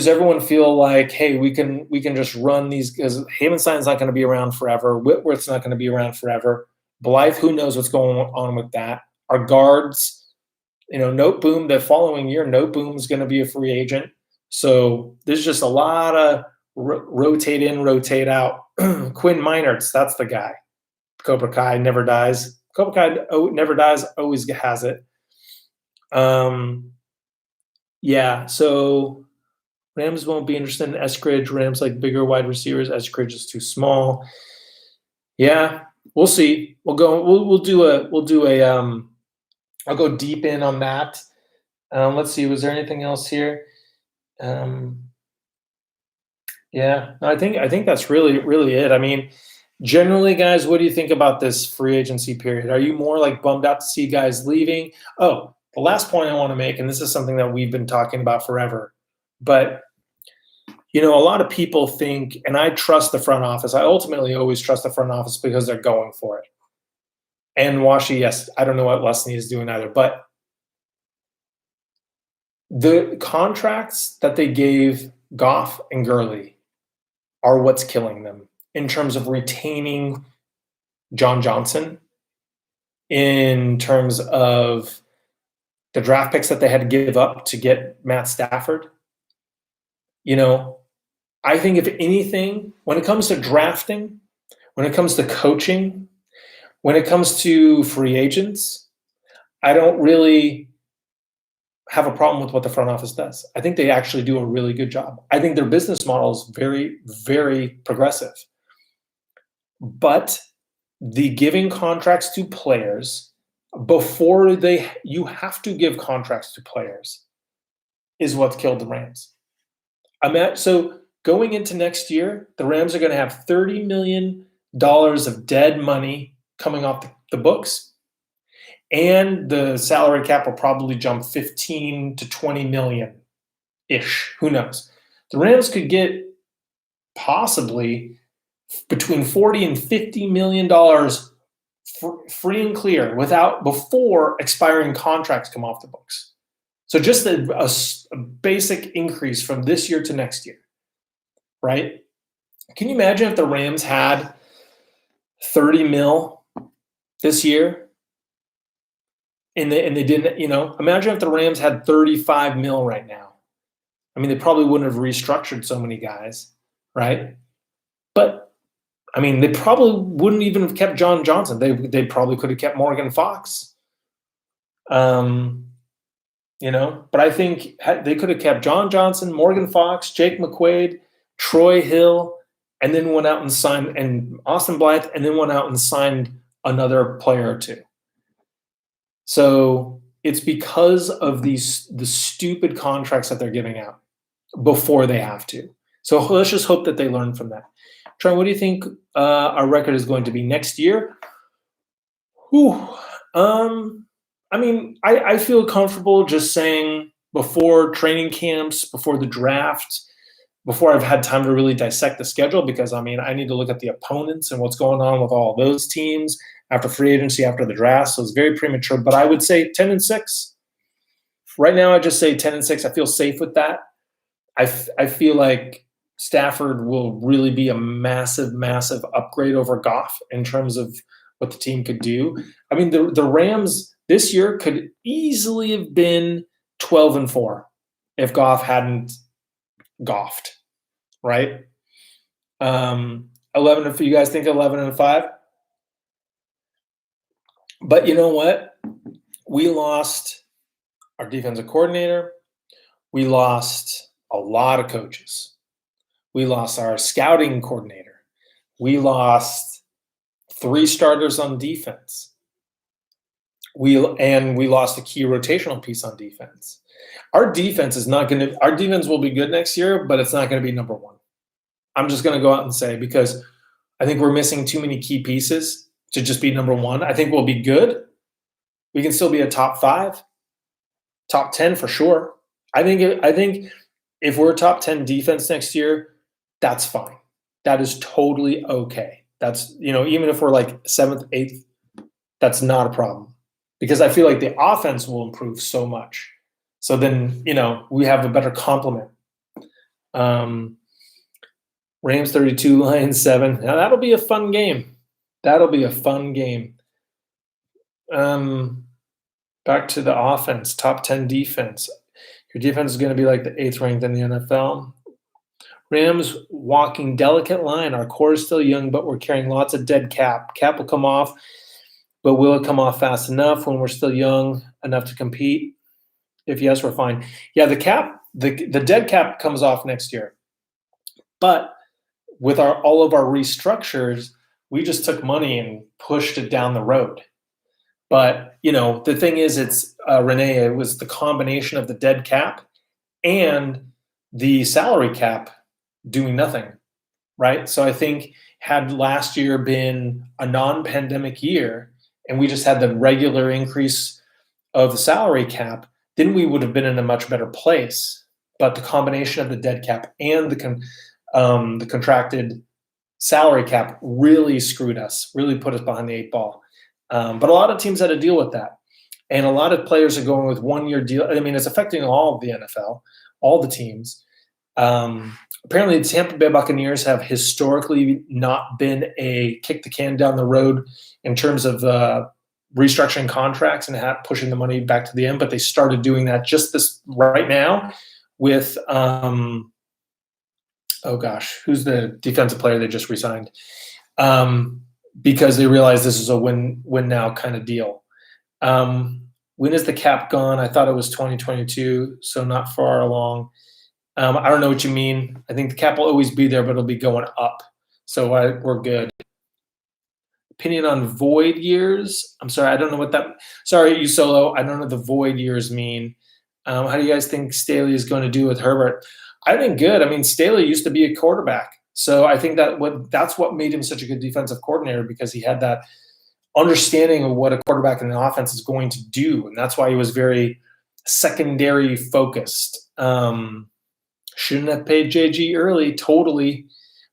everyone feel like, hey, we can just run these? Because Havenstein's not going to be around forever. Whitworth's not going to be around forever. Blythe, who knows what's going on with that? Our guards. Noteboom, the following year, Noteboom's going to be a free agent. So there's just a lot of rotate in, rotate out. Quinn Meinertz, that's the guy. Cobra Kai never dies. Cobra Kai never dies, always has it. So Rams won't be interested in Eskridge. Rams like bigger wide receivers. Eskridge is too small. Yeah, we'll see. We'll do a I'll go deep in on that. Let's see. Was there anything else here? I think that's really, really it. I mean, generally, guys, what do you think about this free agency period? Are you more like bummed out to see guys leaving? Oh, the last point I want to make, and this is something that we've been talking about forever, but a lot of people think, and I trust the front office. I ultimately always trust the front office because they're going for it. And Washi, yes, I don't know what Lesney is doing either, but the contracts that they gave Goff and Gurley are what's killing them in terms of retaining John Johnson, in terms of the draft picks that they had to give up to get Matt Stafford. I think if anything, when it comes to drafting, when it comes to coaching, when it comes to free agents, I don't really have a problem with what the front office does. I think they actually do a really good job. I think their business model is very, very progressive. But the giving contracts to players before you have to give contracts to players is what's killed the Rams. So going into next year, the Rams are going to have $30 million of dead money coming off the books, and the salary cap will probably jump 15 to 20 million ish. Who knows? The Rams could get possibly between 40 and 50 million dollars free and clear before expiring contracts come off the books. So just a basic increase from this year to next year, right? Can you imagine if the Rams had 30 mil this year, and they didn't, imagine if the Rams had 35 mil right now. I mean, they probably wouldn't have restructured so many guys, right? But I mean, they probably wouldn't even have kept John Johnson. They probably could have kept Morgan Fox. But I think they could have kept John Johnson, Morgan Fox, Jake McQuaid, Troy Hill, and then went out and signed, and Austin Blythe, and then went out and signed another player or two. So it's because of the stupid contracts that they're giving out before they have to. So let's just hope that they learn from that. Trent, what do you think our record is going to be next year? I mean, I feel comfortable just saying before training camps, before the draft, before I've had time to really dissect the schedule, because I mean, I need to look at the opponents and what's going on with all those teams after free agency, after the draft. So it's very premature, but I would say 10-6. Right now, I just say 10-6. I feel safe with that. I feel like Stafford will really be a massive, massive upgrade over Goff in terms of what the team could do. I mean, the Rams this year could easily have been 12-4 if Goff hadn't goffed, right? 11. If you guys think 11-5, but you know what? We lost our defensive coordinator. We lost a lot of coaches. We lost our scouting coordinator. We lost 3 starters on defense. We lost a key rotational piece on defense. Our defense will be good next year, but it's not going to be number one. I'm just going to go out and say, because I think we're missing too many key pieces to just be number one. I think we'll be good. We can still be a top 5, top 10 for sure. I think if we're a top 10 defense next year, that's fine. That is totally okay. That's, even if we're like 7th, 8th, that's not a problem, because I feel like the offense will improve so much. So then, we have a better complement. Rams 32, Lions 7. Now that'll be a fun game. Back to the offense, top 10 defense. Your defense is going to be like the 8th ranked in the NFL. Rams walking delicate line. Our core is still young, but we're carrying lots of dead cap. Cap will come off, but will it come off fast enough when we're still young enough to compete? If yes, we're fine. Yeah, the dead cap comes off next year. But with all of our restructures, we just took money and pushed it down the road. But, the thing is, it's Renee, it was the combination of the dead cap and the salary cap doing nothing, right? So I think had last year been a non-pandemic year and we just had the regular increase of the salary cap, then we would have been in a much better place. But the combination of the dead cap and the contracted salary cap really screwed us, really put us behind the 8 ball. But a lot of teams had to deal with that. And a lot of players are going with 1-year deal. I mean, it's affecting all of the NFL, all the teams. Apparently, the Tampa Bay Buccaneers have historically not been a kick the can down the road in terms of restructuring contracts and pushing the money back to the end. But they started doing that just this right now with who's the defensive player they just resigned? Because they realized this is a win now kind of deal. When is the cap gone? I thought it was 2022, so not far along. I don't know what you mean. I think the cap will always be there, but it'll be going up. So we're good. Opinion on void years? I'm sorry, I don't know what that – sorry, you Solo. I don't know what the void years mean. How do you guys think Staley is going to do with Herbert? I think good. I mean, Staley used to be a quarterback. So I think that's what made him such a good defensive coordinator, because he had that understanding of what a quarterback in an offense is going to do. And that's why he was very secondary focused. Shouldn't have paid JG early, totally.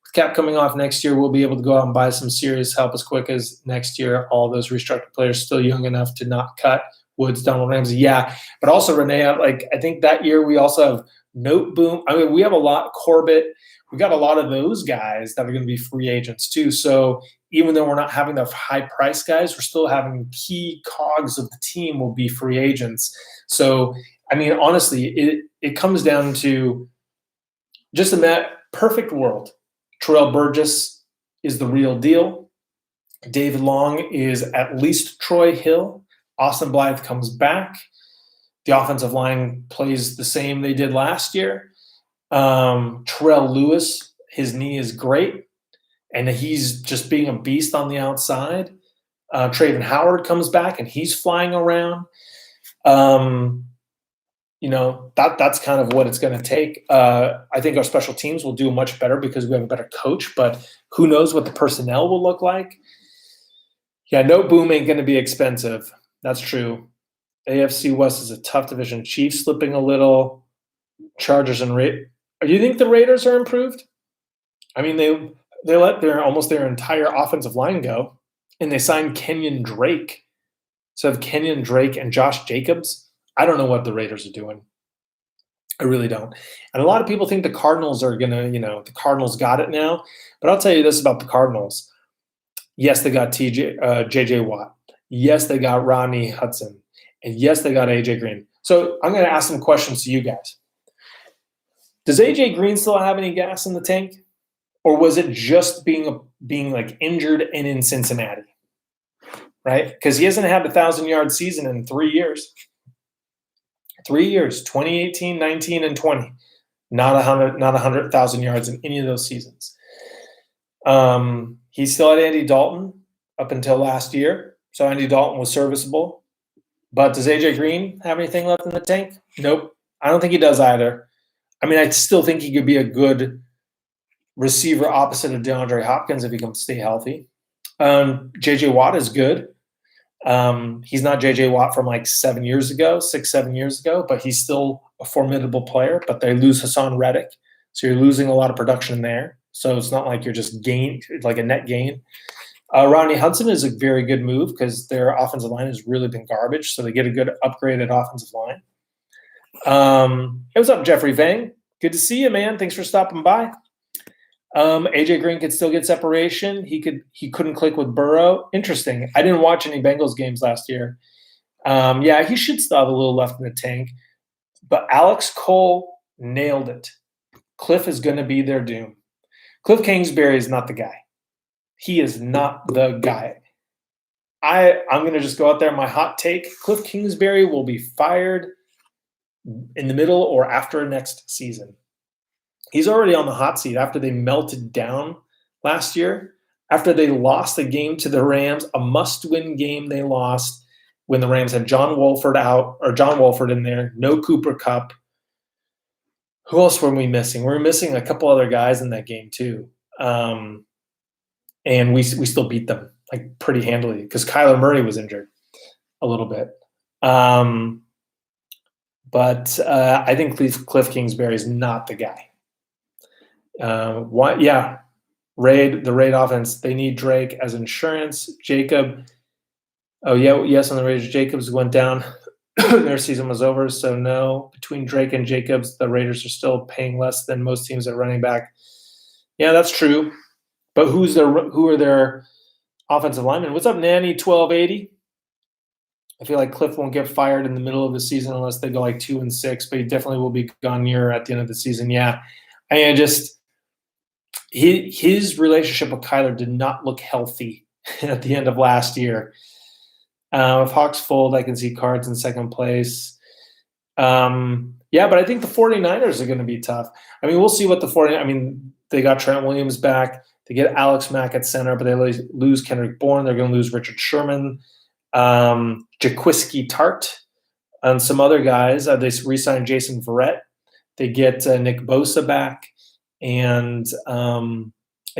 With cap coming off next year, we'll be able to go out and buy some serious help as quick as next year. All those restructured players still young enough to not cut. Woods, Donald Ramsey, yeah. But also, Renee, I think that year we also have Noteboom. I mean, we have a lot, Corbett. We got a lot of those guys that are going to be free agents too. So even though we're not having the high price guys, we're still having key cogs of the team will be free agents. So I mean, honestly, it comes down to just in that perfect world. Terrell Burgess is the real deal. David Long is at least Troy Hill. Austin Blythe comes back. The offensive line plays the same they did last year. Terrell Lewis, his knee is great, and he's just being a beast on the outside. Traven Howard comes back, and he's flying around. That's kind of what it's going to take. I think our special teams will do much better because we have a better coach, but who knows what the personnel will look like. Yeah, no boom ain't going to be expensive. That's true. AFC West is a tough division. Chiefs slipping a little. Chargers and Raiders. Do you think the Raiders are improved? I mean, they let their entire offensive line go, and they signed Kenyon Drake. So have Kenyon Drake and Josh Jacobs. I don't know what the Raiders are doing. I really don't. And a lot of people think the Cardinals are going to, the Cardinals got it now. But I'll tell you this about the Cardinals. Yes, they got J.J. Watt. Yes, they got Rodney Hudson. And yes, they got A.J. Green. So I'm going to ask some questions to you guys. Does A.J. Green still have any gas in the tank? Or was it just being like injured and in Cincinnati? Right? Because he hasn't had a 1,000-yard season in 3 years. 3 years, 2018, 19, and 20. Not 100,000 yards in any of those seasons. He still had Andy Dalton up until last year. So Andy Dalton was serviceable. But does A.J. Green have anything left in the tank? Nope. I don't think he does either. I mean, I still think he could be a good receiver opposite of DeAndre Hopkins if he can stay healthy. J.J. Watt is good. He's not J.J. Watt from like 7 years ago, 6-7 years ago, but he's still a formidable player. But they lose Hassan Reddick, so you're losing a lot of production there. So it's not like you're just like a net gain. Rodney Hudson is a very good move because their offensive line has really been garbage, so they get a good upgraded offensive line. Hey, what's up, Jeffrey Vang? Good to see you, man. Thanks for stopping by. AJ Green could still get separation. He couldn't click with Burrow. Interesting. I didn't watch any Bengals games last year. Yeah, he should still have a little left in the tank. But Alex Cole nailed it. Cliff is going to be their doom. Cliff Kingsbury is not the guy. He is not the guy. I'm going to just go out there, my hot take. Cliff Kingsbury will be fired in the middle or after next season. He's already on the hot seat after they melted down last year, after they lost the game to the Rams, a must-win game they lost when the Rams had John Wolford in there, no Cooper Kupp. Who else were we missing? We were missing a couple other guys in that game too. And we still beat them like pretty handily because Kyler Murray was injured a little bit. But I think Cliff Kingsbury is not the guy. The Raid offense, they need Drake as insurance. Jacob, yes, on the Raiders, Jacobs went down. Their season was over, so no. Between Drake and Jacobs, the Raiders are still paying less than most teams at running back. Yeah, that's true. But who are their offensive linemen? What's up, Nanny 1280? I feel like Cliff won't get fired in the middle of the season unless they go like 2-6, but he definitely will be gone near at the end of the season. Yeah, and his relationship with Kyler did not look healthy at the end of last year. If Hawks fold, I can see Cards in second place. But I think the 49ers are going to be tough. I mean, we'll see what they got Trent Williams back. They get Alex Mack at center, but they lose Kendrick Bourne. They're going to lose Richard Sherman, Jaquiski Tart, and some other guys. They re-signed Jason Verrett. They get Nick Bosa back and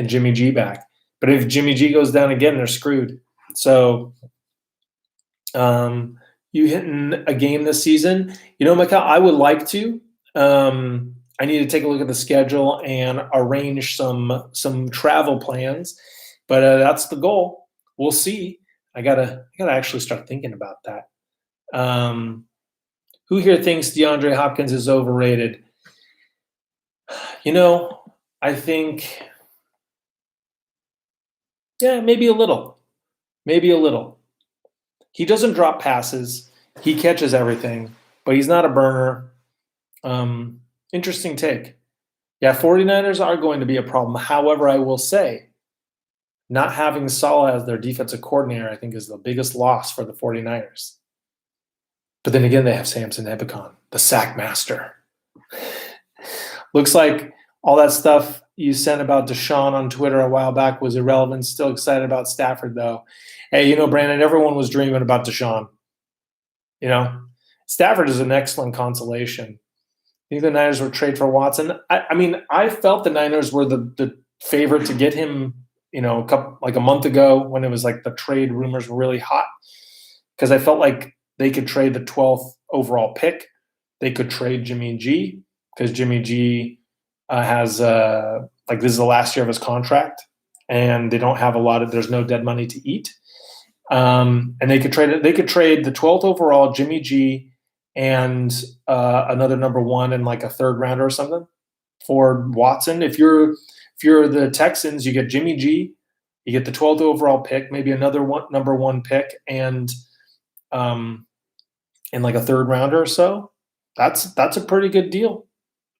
Jimmy G back. But if Jimmy G goes down again, they're screwed. So you hitting a game this season? Micah, I would like to. I need to take a look at the schedule and arrange some travel plans, but that's the goal. We'll see. I gotta actually start thinking about that. Who here thinks DeAndre Hopkins is overrated? I think, maybe a little. Maybe a little. He doesn't drop passes. He catches everything, but he's not a burner. Interesting take. Yeah, 49ers are going to be a problem. However, I will say, not having Saleh as their defensive coordinator, I think, is the biggest loss for the 49ers. But then again, they have Samson Ebukam, the sack master. Looks like all that stuff you sent about Deshaun on Twitter a while back was irrelevant. Still excited about Stafford, though. Hey, Brandon, everyone was dreaming about Deshaun. Stafford is an excellent consolation. I think the Niners would trade for Watson. I felt the Niners were the favorite to get him, a month ago when it was like the trade rumors were really hot, because I felt like they could trade the 12th overall pick. They could trade Jimmy G, because Jimmy G has this is the last year of his contract, and they don't have there's no dead money to eat. And they could trade it. They could trade the 12th overall Jimmy G and another number one and like a third rounder or something for Watson. If you're the Texans, you get Jimmy G, you get the 12th overall pick, maybe another number one pick, and like a third rounder or so. That's a pretty good deal.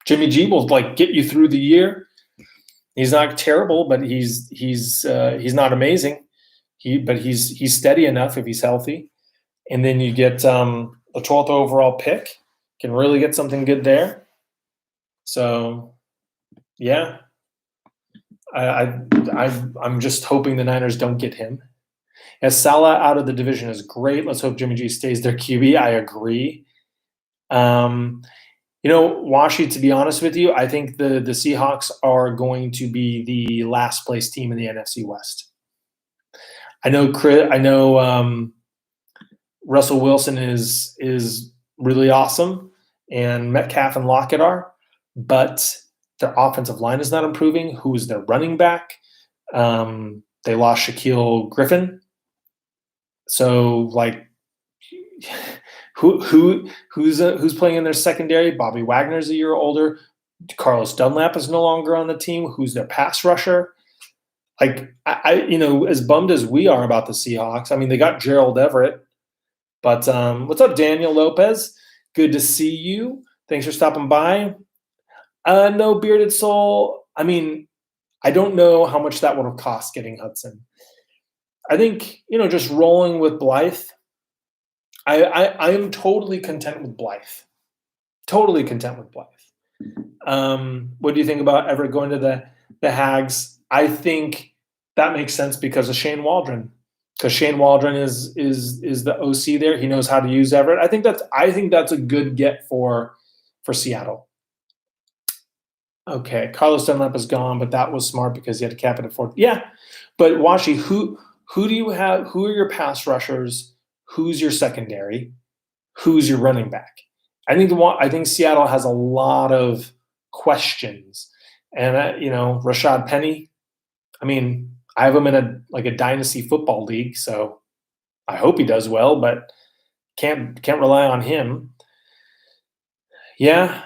Jimmy G will get you through the year. He's not terrible, but he's not amazing. He's steady enough if he's healthy. And then you get the 12th overall pick. Can really get something good there. So, yeah. I'm just hoping the Niners don't get him. As Salah out of the division is great. Let's hope Jimmy G stays their QB. I agree. Washi, to be honest with you, I think the Seahawks are going to be the last place team in the NFC West. I know Russell Wilson is really awesome, and Metcalf and Lockett are, but their offensive line is not improving. Who's their running back? They lost Shaquille Griffin. So who's playing in their secondary? Bobby Wagner's a year older. Carlos Dunlap is no longer on the team. Who's their pass rusher? As bummed as we are about the Seahawks, they got Gerald Everett. But what's up, Daniel Lopez? Good to see you. Thanks for stopping by. No Bearded Soul. I don't know how much that would have cost getting Hudson. I think, just rolling with Blythe. I am totally content with Blythe. Totally content with Blythe. What do you think about Everett going to the Hags? I think that makes sense because of Shane Waldron. Because Shane Waldron is the OC there. He knows how to use Everett. I think that's a good get for Seattle. Okay, Carlos Dunlap is gone, but that was smart because he had to cap it at 4. Yeah, but Washi, who do you have? Who are your pass rushers? Who's your secondary? Who's your running back? I think Seattle has a lot of questions, and Rashad Penny. I have him in a dynasty football league, so I hope he does well, but can't rely on him. Yeah,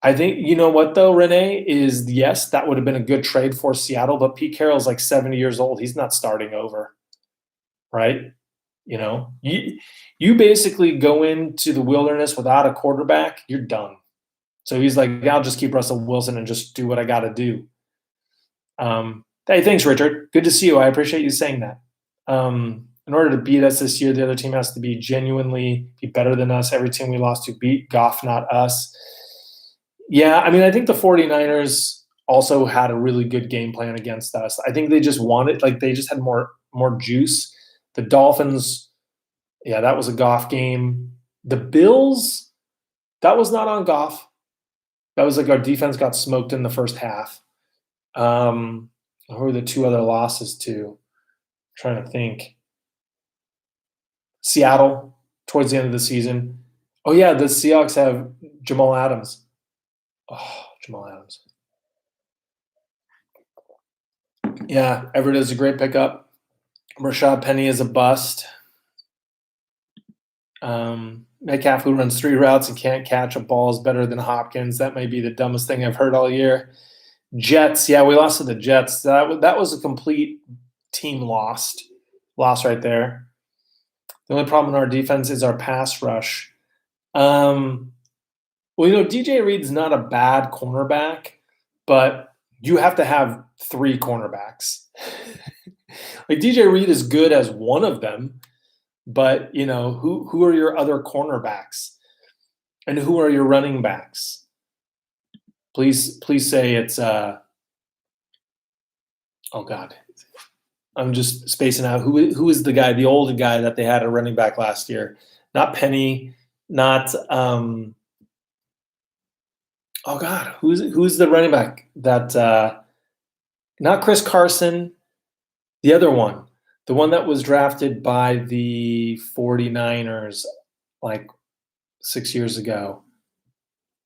I think what though, Renee, is yes, that would have been a good trade for Seattle, but Pete Carroll's 70 years old. He's not starting over, right? You basically go into the wilderness without a quarterback, you're done. So he's like, I'll just keep Russell Wilson and just do what I got to do. Hey, thanks, Richard. Good to see you. I appreciate you saying that. In order to beat us this year, the other team has to genuinely be better than us. Every team we lost to beat Goff, not us. Yeah, I think the 49ers also had a really good game plan against us. I think they just wanted, they just had more juice. The Dolphins, yeah, that was a Goff game. The Bills, that was not on Goff. That was our defense got smoked in the first half. Who are the two other losses to? I'm trying to think. Seattle, towards the end of the season. Oh, yeah, the Seahawks have Jamal Adams. Oh, Jamal Adams. Yeah, Everett is a great pickup. Rashad Penny is a bust. Metcalf, who runs 3 routes and can't catch a ball, is better than Hopkins. That may be the dumbest thing I've heard all year. Jets, yeah, we lost to the Jets. That was a complete team loss right there. The only problem in our defense is our pass rush. Well, DJ Reed's not a bad cornerback, but you have to have 3 cornerbacks. Like DJ Reed is good as one of them, but who are your other cornerbacks? And who are your running backs? Please say it's oh God. I'm just spacing out. Who is the guy, the older guy that they had a running back last year? Not Penny, not oh God, who's the running back that not Chris Carson, the other one, the one that was drafted by the 49ers like 6 years ago.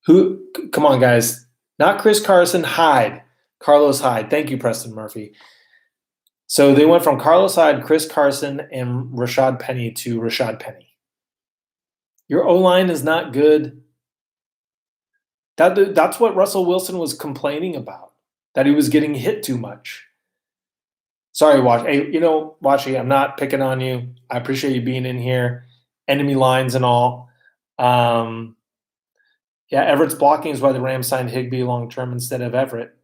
Who? Come on, guys. Not Chris Carson, Carlos Hyde. Thank you, Preston Murphy. So they went from Carlos Hyde, Chris Carson, and Rashad Penny to Rashad Penny. Your O-line is not good. That's what Russell Wilson was complaining about, that he was getting hit too much. Sorry, Wash. Hey, Washy, I'm not picking on you. I appreciate you being in here. Enemy lines and all. Yeah, Everett's blocking is why the Rams signed Higbee long-term instead of Everett.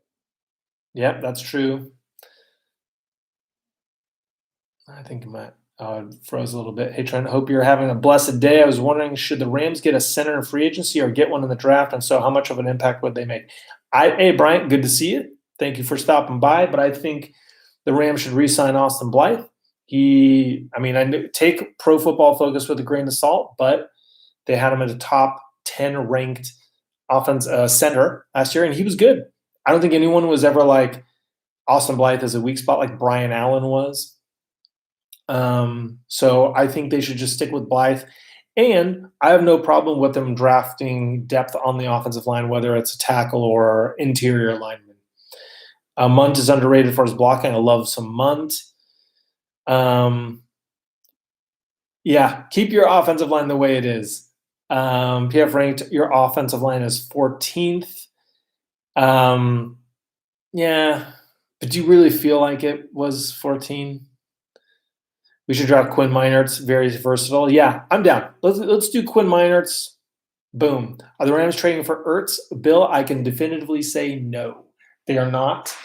Yep, that's true. I think it froze a little bit. Hey, Trent, hope you're having a blessed day. I was wondering, should the Rams get a center in free agency or get one in the draft? And so how much of an impact would they make? Hey, Bryant, good to see you. Thank you for stopping by. But I think the Rams should re-sign Austin Blythe. I take Pro Football Focus with a grain of salt, but they had him as a top 10 ranked offense center last year, and he was good. I don't think anyone was ever like Austin Blythe as a weak spot like Brian Allen was. So I think they should just stick with Blythe. And I have no problem with them drafting depth on the offensive line, whether it's a tackle or interior lineman. Munt is underrated for his blocking. I love some Munt. Yeah, keep your offensive line the way it is. PF ranked your offensive line as 14th. Yeah, but do you really feel like it was 14? We should draft Quinn Meinerz, very versatile. Yeah, I'm down. Let's do Quinn Meinerz. Boom. Are the Rams trading for Ertz? Bill, I can definitively say no. They are not.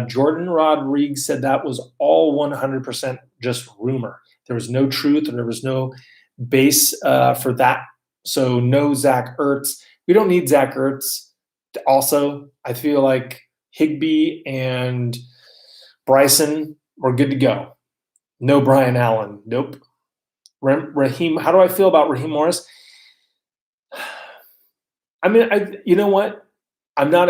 Jordan Rodriguez said that was all 100% just rumor. There was no truth, and there was no base for that. So no Zach Ertz. We don't need Zach Ertz. Also, I feel like Higbee and Bryson were good to go. No Brian Allen. Nope. Raheem. How do I feel about Raheem Morris? You know what? I'm not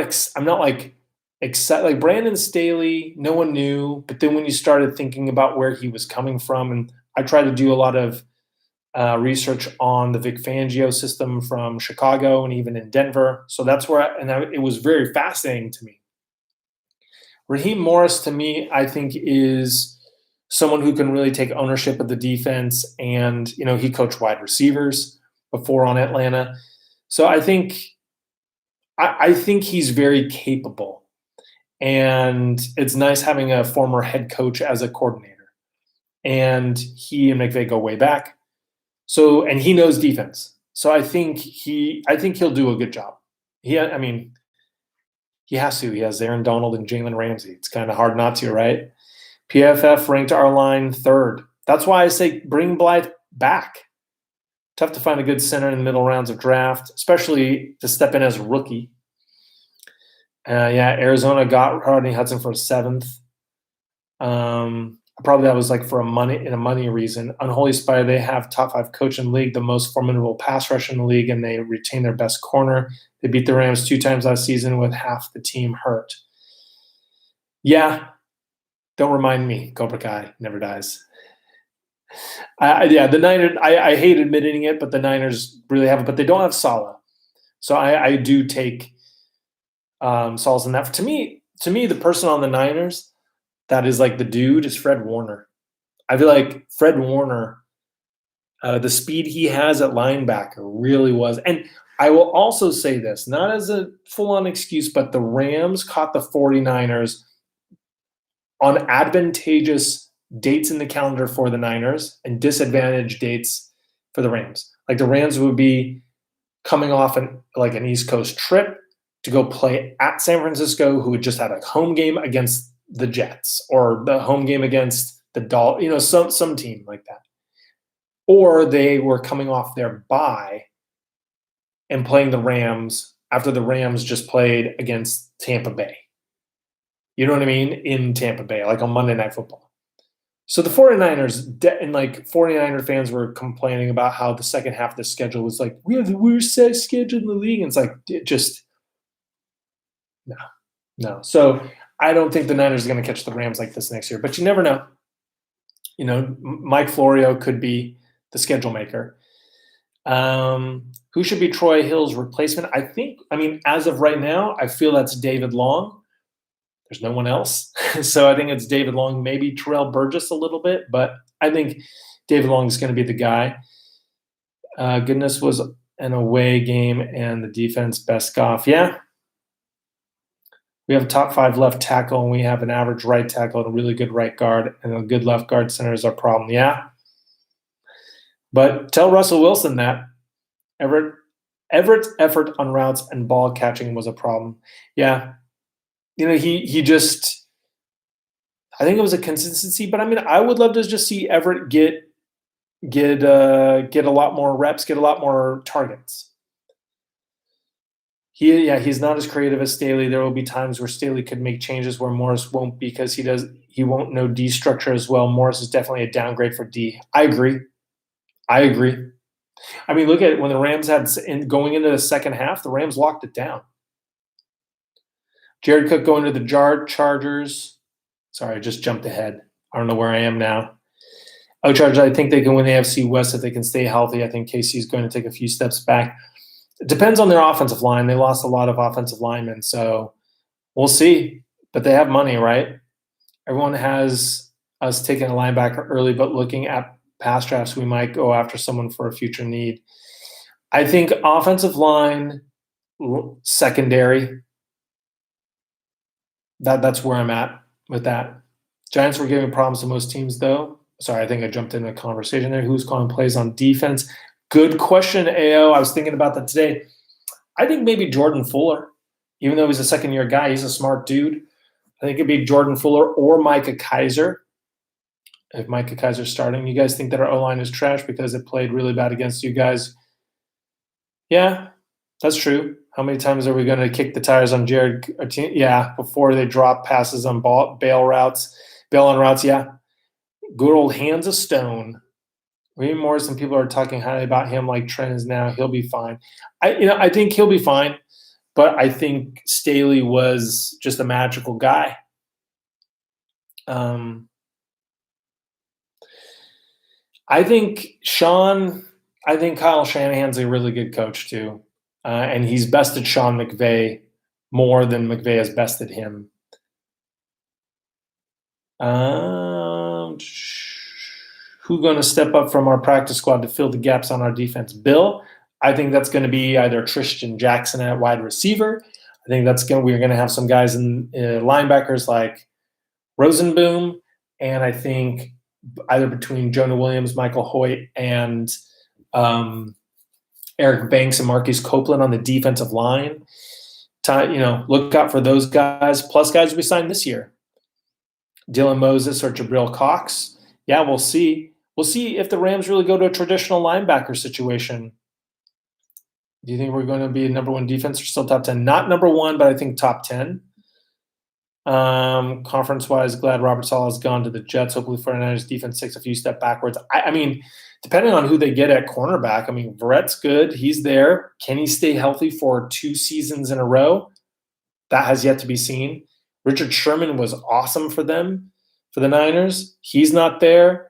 like excited. Like Brandon Staley, no one knew. But then when you started thinking about where he was coming from, and I tried to do a lot of research on the Vic Fangio system from Chicago and even in Denver. So that's where it was very fascinating to me. Raheem Morris, to me, I think is someone who can really take ownership of the defense, and he coached wide receivers before on Atlanta. So I think he's very capable, and it's nice having a former head coach as a coordinator. And he and McVay go way back. So, and he knows defense. So I think he'll do a good job. He has to. He has Aaron Donald and Jalen Ramsey. It's kind of hard not to, right? PFF ranked our line 3rd. That's why I say bring Blythe back. Tough to find a good center in the middle rounds of draft, especially to step in as a rookie. Arizona got Rodney Hudson for a 7th. Probably that was like for a money reason. Unholy Spider, they have top 5 coach in the league, the most formidable pass rush in the league, and they retain their best corner. They beat the Rams 2 times last season with half the team hurt. Yeah. Don't remind me. Cobra Kai never dies. The Niners, I hate admitting it, but the Niners really have it, but they don't have Saleh. So I do take solace in that. To me, the person on the Niners that is like the dude is Fred Warner. I feel like Fred Warner, the speed he has at linebacker really was. And I will also say this, not as a full-on excuse, but the Rams caught the 49ers on advantageous dates in the calendar for the Niners and disadvantaged dates for the Rams. Like the Rams would be coming off an East Coast trip to go play at San Francisco, who had just had a home game against the Jets or the home game against the Dolphins, some team like that. Or they were coming off their bye and playing the Rams after the Rams just played against Tampa Bay. You know what I mean? In Tampa Bay, like on Monday Night Football. So the 49ers and 49er fans were complaining about how the second half of the schedule was like, we have the worst set schedule in the league. And it's like, no. So I don't think the Niners are going to catch the Rams like this next year, but you never know. Mike Florio could be the schedule maker. Who should be Troy Hill's replacement? As of right now, I feel that's David Long. There's no one else. So I think it's David Long, maybe Terrell Burgess a little bit, but I think David Long is going to be the guy. Goodness was an away game and the defense best Goff. Yeah. We have a top 5 left tackle and we have an average right tackle and a really good right guard and a good left guard center is our problem. Yeah. But tell Russell Wilson that Everett's effort on routes and ball catching was a problem. Yeah. He just – I think it was a consistency. But, I would love to just see Everett get a lot more reps, get a lot more targets. He's not as creative as Staley. There will be times where Staley could make changes where Morris won't because he won't know D structure as well. Morris is definitely a downgrade for D. I agree. Look at it. When the Rams going into the second half, the Rams locked it down. Jared Cook going to the Chargers. Sorry, I just jumped ahead. I don't know where I am now. Chargers, I think they can win the NFC West if they can stay healthy. I think KC is going to take a few steps back. It depends on their offensive line. They lost a lot of offensive linemen, so we'll see. But they have money, right? Everyone has us taking a linebacker early, but looking at pass drafts, we might go after someone for a future need. I think offensive line, secondary, that's where I'm at with that. Giants were giving problems to most teams, though. Sorry, I think I jumped into a conversation there. Who's calling plays on defense? Good question, AO. I was thinking about that today. I think maybe Jordan Fuller, even though he's a second-year guy, he's a smart dude. I think it'd be Jordan Fuller or Micah Kaiser. If Micah Kaiser's starting, you guys think that our O-line is trash because it played really bad against you guys? Yeah, that's true. How many times are we going to kick the tires on Jared? Yeah, before they drop passes on bail on routes. Yeah, good old hands of stone. Raheem Morris and people are talking highly about him like Trent is now. He'll be fine. I think he'll be fine, but I think Staley was just a magical guy. I think Kyle Shanahan's a really good coach too. And he's bested Sean McVay more than McVay has bested him. Who's going to step up from our practice squad to fill the gaps on our defense? Bill, I think that's going to be either Tristan Jackson at wide receiver. I think we're going to have some guys in linebackers like Rosenboom, and I think either between Jonah Williams, Michael Hoyt, and Eric Banks and Marquise Copeland on the defensive line. Look out for those guys, plus guys we signed this year. Dylan Moses or Jabril Cox. Yeah, we'll see. We'll see if the Rams really go to a traditional linebacker situation. Do you think we're going to be a number 1 defense or still top 10? Not number 1, but I think top 10. Conference-wise, glad Robert Saleh has gone to the Jets. Hopefully 49ers defense takes a few steps backwards. Depending on who they get at cornerback, Verrett's good. He's there. Can he stay healthy for 2 seasons in a row? That has yet to be seen. Richard Sherman was awesome for them, for the Niners. He's not there.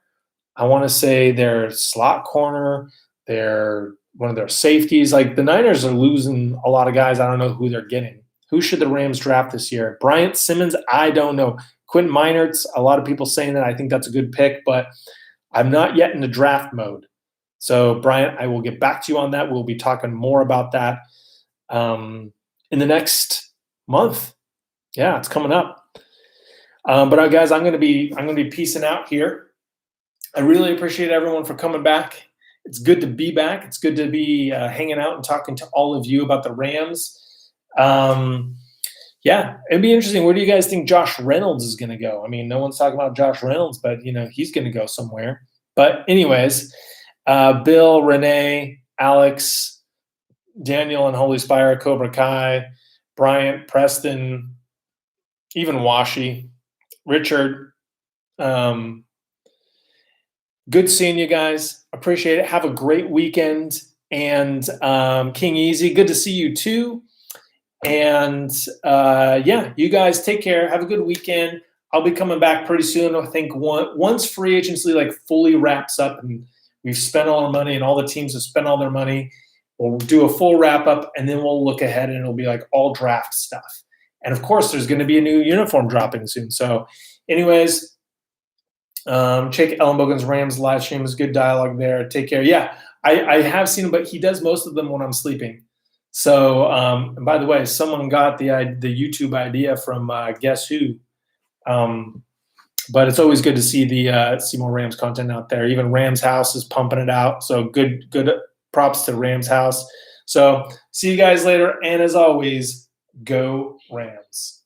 I want to say their slot corner, one of their safeties. Like the Niners are losing a lot of guys. I don't know who they're getting. Who should the Rams draft this year? Bryant Simmons? I don't know. Quentin Meinertz, a lot of people saying that. I think that's a good pick, but I'm not yet in the draft mode. So, Bryant, I will get back to you on that. We'll be talking more about that in the next month. Yeah, it's coming up. But guys, I'm going to be peacing out here. I really appreciate everyone for coming back It's good to be back. It's good to be hanging out and talking to all of you about the Rams. Yeah, it'd be interesting. Where do you guys think Josh Reynolds is going to go? I mean, no one's talking about Josh Reynolds, but he's going to go somewhere. But anyways, Bill, Renee, Alex, Daniel and Holy Spire, Cobra Kai, Bryant, Preston, even Washi, Richard. Good seeing you guys. Appreciate it. Have a great weekend. And King Easy, good to see you too. And yeah, you guys take care. Have a good weekend. I'll be coming back pretty soon. I think once free agency fully wraps up and we've spent all our money and all the teams have spent all their money, we'll do a full wrap up and then we'll look ahead and it'll be all draft stuff. And of course, there's going to be a new uniform dropping soon. So anyways, check Ellen Bogan's Rams live stream. Is good dialogue there. Take care. Yeah, I have seen him, but he does most of them when I'm sleeping. So, and by the way, someone got the YouTube idea from Guess Who. But it's always good to see see more Rams content out there. Even Rams House is pumping it out. So good props to Rams House. So see you guys later. And as always, go Rams.